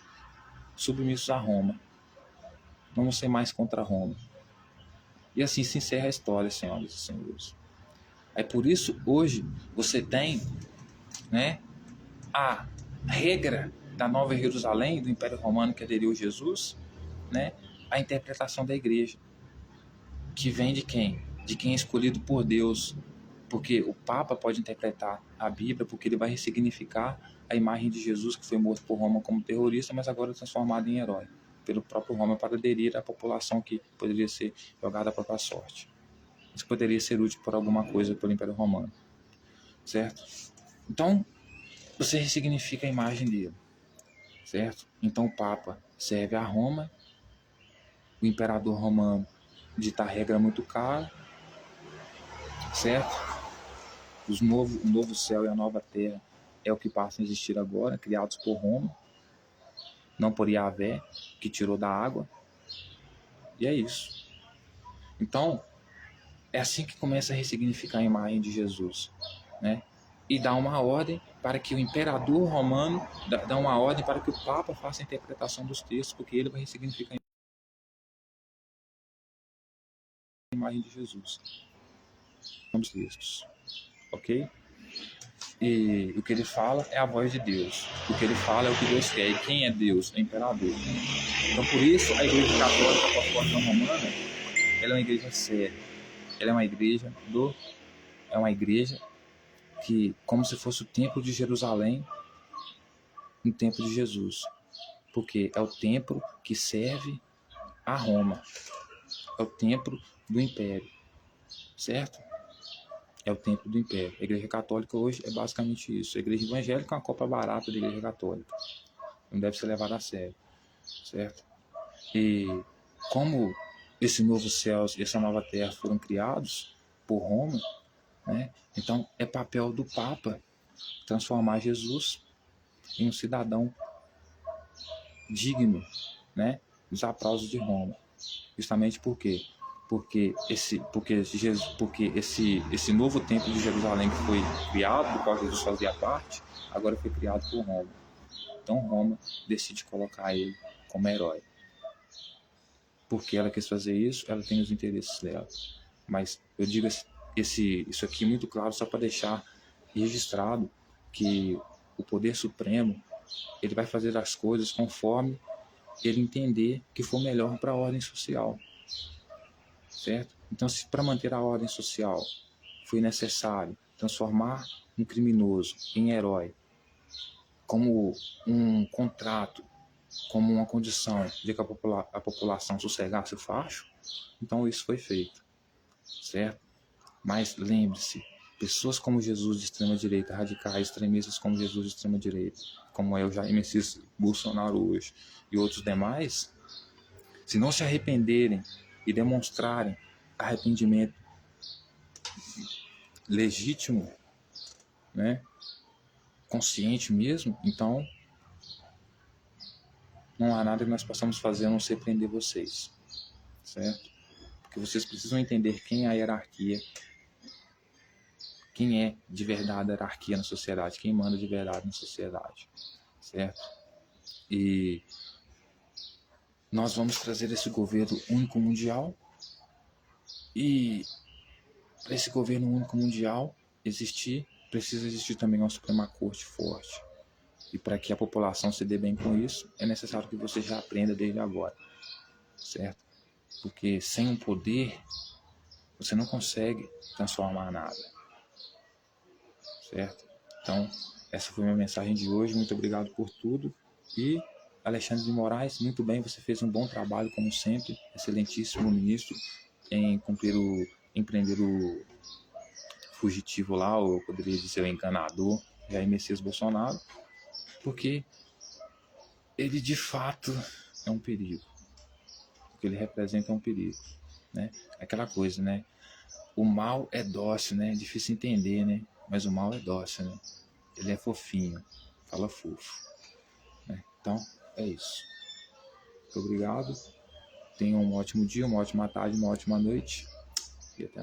submissos a Roma. Não vão ser mais contra Roma. E assim se encerra a história, senhoras e senhores. É por isso, hoje, você tem, né, a regra da Nova Jerusalém, do Império Romano que aderiu a Jesus, né, a interpretação da igreja, que vem de quem? De quem é escolhido por Deus, porque o Papa pode interpretar a Bíblia, porque ele vai ressignificar a imagem de Jesus, que foi morto por Roma como terrorista, mas agora transformado em herói, pelo próprio Roma, para aderir à população que poderia ser jogada à própria sorte. Isso poderia ser útil por alguma coisa pelo Império Romano, certo? Então, você ressignifica a imagem dele, certo? Então, o Papa serve a Roma, o Imperador Romano dita regra muito cara, certo? O novo céu e a nova terra é o que passa a existir agora, criados por Roma, não por Yahvé, que tirou da água. E é isso. Então, é assim que começa a ressignificar a imagem de Jesus, né? E dá uma ordem para que o imperador romano, dá uma ordem para que o Papa faça a interpretação dos textos, porque ele vai ressignificar a imagem de Jesus nos textos, ok? E o que ele fala é a voz de Deus. O que ele fala é o que Deus quer. E quem é Deus? É o imperador. Então, por isso, a Igreja Católica Apostólica Romana, ela é uma igreja séria. Ela é uma igreja que, como se fosse o templo de Jerusalém, no tempo de Jesus. Porque é o templo que serve a Roma. É o templo do Império. Certo? É o templo do Império. A Igreja Católica hoje é basicamente isso. A Igreja Evangélica é uma cópia barata da Igreja Católica. Não deve ser levada a sério. Certo? E como esse novo céu e essa nova terra foram criados por Roma, né? Então é papel do Papa transformar Jesus em um cidadão digno, né, dos aplausos de Roma. Justamente por quê? Porque esse novo templo de Jerusalém que foi criado, do qual Jesus fazia parte, agora foi criado por Roma. Então Roma decide colocar ele como herói. Porque ela quis fazer isso, ela tem os interesses dela. Mas eu digo isso aqui muito claro só para deixar registrado que o poder supremo ele vai fazer as coisas conforme ele entender que for melhor para a ordem social, certo? Então, se para manter a ordem social foi necessário transformar um criminoso em herói, como um contrato, como uma condição de que a população sossegasse o facho, então isso foi feito, certo? Mas lembre-se, pessoas como Jesus de extrema-direita, radicais, extremistas como Jesus de extrema-direita, como é o Jair Messias Bolsonaro hoje e outros demais, se não se arrependerem e demonstrarem arrependimento legítimo, né, consciente mesmo, então não há nada que nós possamos fazer a não ser prender vocês, certo? Porque vocês precisam entender quem é a hierarquia, quem é de verdade a hierarquia na sociedade, quem manda de verdade na sociedade, certo? E nós vamos trazer esse governo único mundial, e para esse governo único mundial existir, precisa existir também uma Suprema Corte forte. E para que a população se dê bem com isso, é necessário que você já aprenda desde agora, certo? Porque sem um poder, você não consegue transformar nada, certo? Então, essa foi a minha mensagem de hoje. Muito obrigado por tudo. E Alexandre de Moraes, muito bem, você fez um bom trabalho, como sempre, excelentíssimo ministro, em prender o fugitivo lá, ou poderia dizer o enganador, Jair Messias Bolsonaro, porque ele de fato é um perigo. O que ele representa é um perigo, né? Aquela coisa, né? O mal é dócil, né? É difícil entender, né? Mas o mal é dócil, né? Ele é fofinho, fala fofo, né? Então, é isso. Muito obrigado. Tenham um ótimo dia, uma ótima tarde, uma ótima noite. E até mais.